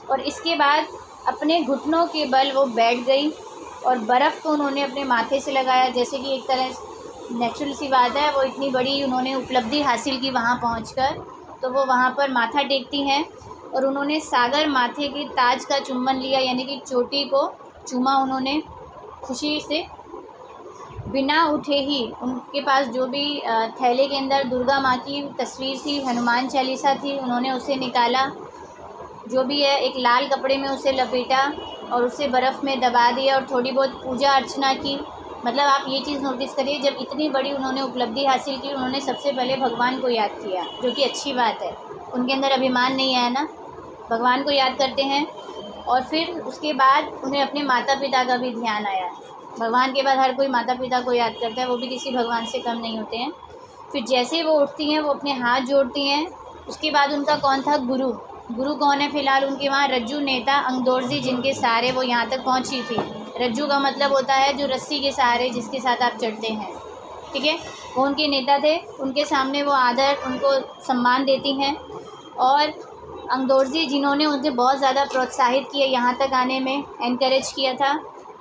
और इसके बाद अपने घुटनों के बल वो बैठ गई और बर्फ़ को उन्होंने अपने माथे से लगाया, जैसे कि एक तरह नेचुरल सी बात है, वो इतनी बड़ी उन्होंने उपलब्धि हासिल की वहाँ पहुँचकर। तो वो वहाँ पर माथा टेकती हैं और उन्होंने सागर माथे की ताज का चुम्बन लिया, यानी कि चोटी को चूमा उन्होंने खुशी से। बिना उठे ही उनके पास जो भी थैले के अंदर दुर्गा माँ की तस्वीर थी, हनुमान चालीसा थी, उन्होंने उसे निकाला, जो भी है एक लाल कपड़े में उसे लपेटा और उसे बर्फ़ में दबा दिया और थोड़ी बहुत पूजा अर्चना की। मतलब आप ये चीज़ नोटिस करिए, जब इतनी बड़ी उन्होंने उपलब्धि हासिल की, उन्होंने सबसे पहले भगवान को याद किया, जो कि अच्छी बात है। उनके अंदर अभिमान नहीं आया ना, भगवान को याद करते हैं। और फिर उसके बाद उन्हें अपने माता पिता का भी ध्यान आया। भगवान के बाद हर कोई माता पिता को याद करता है, वो भी किसी भगवान से कम नहीं होते हैं। फिर जैसे वो उठती हैं, वो अपने हाथ जोड़ती हैं। उसके बाद उनका कौन था? गुरु। गुरु कौन है? फ़िलहाल उनके वहाँ रज्जू नेता अंगदोर्जी, जिनके सहारे वो यहाँ तक पहुँची थी। रज्जू का मतलब होता है जो रस्सी के सहारे जिसके साथ आप चढ़ते हैं, ठीक है, वो उनके नेता थे। उनके सामने वो आदर, उनको सम्मान देती हैं। और अंगदोर्जी जिन्होंने उन्हें बहुत ज़्यादा प्रोत्साहित किया, यहाँ तक आने में एनकरेज किया था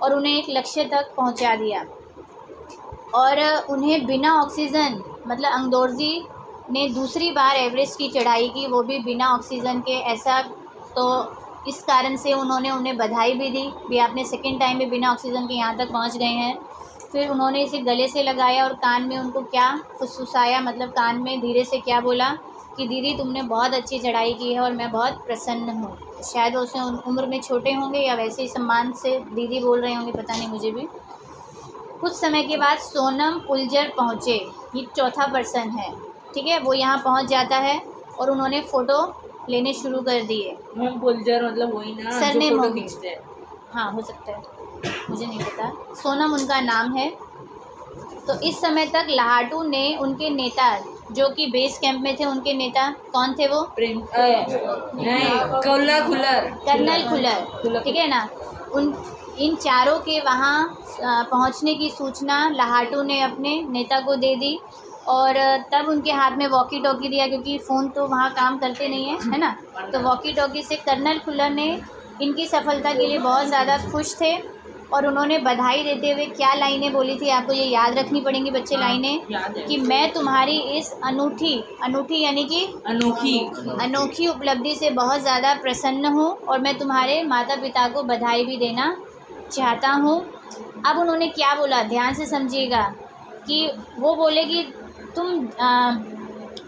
और उन्हें एक लक्ष्य तक पहुँचा दिया। और उन्हें बिना ऑक्सीजन, मतलब अंगदोर्जी ने दूसरी बार एवरेस्ट की चढ़ाई की, वो भी बिना ऑक्सीजन के। ऐसा तो इस कारण से उन्होंने उन्हें बधाई भी दी भी आपने सेकंड टाइम में बिना ऑक्सीजन के यहाँ तक पहुँच गए हैं। फिर उन्होंने इसे गले से लगाया और कान में उनको क्या फुसफुसाया, मतलब कान में धीरे से क्या बोला कि दीदी तुमने बहुत अच्छी चढ़ाई की है और मैं बहुत प्रसन्न हूँ। शायद वो उससे उम्र में छोटे होंगे या वैसे ही सम्मान से दीदी बोल रहे होंगे, पता नहीं मुझे भी। कुछ समय के बाद सोनम पुलजर पहुँचे, ये चौथा पर्सन है, ठीक है। वो यहाँ पहुँच जाता है और उन्होंने फ़ोटो लेने शुरू कर दिए। हम पुलजर मतलब वही ना सरनेम जो फोटो होगी। खींचते हैं। हाँ, हो सकता है, मुझे नहीं पता। सोनम उनका नाम है। तो इस समय तक लाहाटू ने उनके नेता, जो कि बेस कैंप में थे, उनके नेता कौन थे? वो नहीं, कर्नल खुलर, ठीक है ना। इन चारों के वहाँ पहुँचने की सूचना लाहाटू ने अपने नेता को दे दी और तब उनके हाथ में वॉकी टॉकी दिया, क्योंकि फ़ोन तो वहाँ काम करते नहीं है ना। तो वॉकी टॉकी से कर्नल खुलर ने इनकी सफलता के लिए बहुत ज़्यादा खुश थे और उन्होंने बधाई देते हुए क्या लाइनें बोली थी, आपको ये याद रखनी पड़ेंगी बच्चे लाइनें, कि मैं तुम्हारी इस अनूठी यानी कि अनोखी उपलब्धि से बहुत ज़्यादा प्रसन्न हूँ और मैं तुम्हारे माता पिता को बधाई भी देना चाहता हूँ। अब उन्होंने क्या बोला, ध्यान से समझिएगा, कि वो बोले कि तुम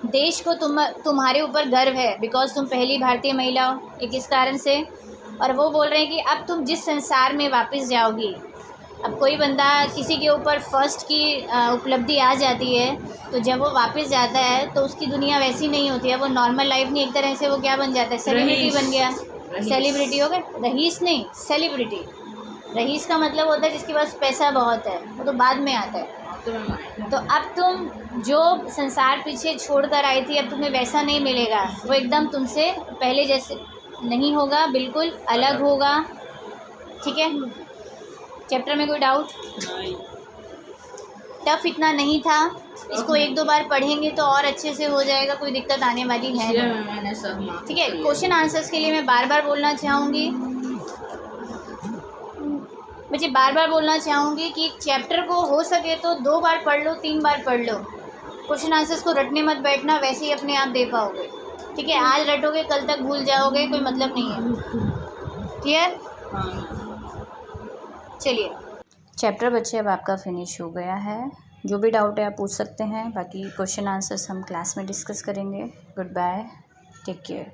देश को तुम्हारे ऊपर गर्व है, बिकॉज़ तुम पहली भारतीय महिला हो, एक इस कारण से। और वो बोल रहे हैं कि अब तुम जिस संसार में वापस जाओगी, अब कोई बंदा किसी के ऊपर फर्स्ट की उपलब्धि आ जाती है, तो जब वो वापस जाता है तो उसकी दुनिया वैसी नहीं होती है, वो नॉर्मल लाइफ नहीं, एक तरह से वो क्या बन जाता है? सेलिब्रिटी बन गया। सेलिब्रिटी हो गए, रईस नहीं, सेलिब्रिटी। रईस का मतलब होता है जिसके पास पैसा बहुत है, वो तो बाद में आता है। तो अब तुम जो संसार पीछे छोड़ कर आई थी, अब तुम्हें वैसा नहीं मिलेगा, वो एकदम तुमसे पहले जैसे नहीं होगा, बिल्कुल अलग होगा, ठीक है। चैप्टर में कोई डाउट? टफ इतना नहीं था, इसको एक दो बार पढ़ेंगे तो और अच्छे से हो जाएगा, कोई दिक्कत आने वाली है नहीं, ठीक है। क्वेश्चन आंसर्स के लिए मैं बार बार बोलना चाहूँगी, मुझे बार बार बोलना चाहूँगी कि चैप्टर को हो सके तो 2 बार पढ़ लो, 3 बार पढ़ लो। क्वेश्चन आंसर्स को रटने मत बैठना, वैसे ही अपने आप दे पाओगे, ठीक है। आज रटोगे कल तक भूल जाओगे, कोई मतलब नहीं है, क्लियर? चलिए, चैप्टर बच्चे अब आपका फिनिश हो गया है। जो भी डाउट है आप पूछ सकते हैं, बाकी क्वेश्चन आंसर्स हम क्लास में डिस्कस करेंगे। Good bye, take care.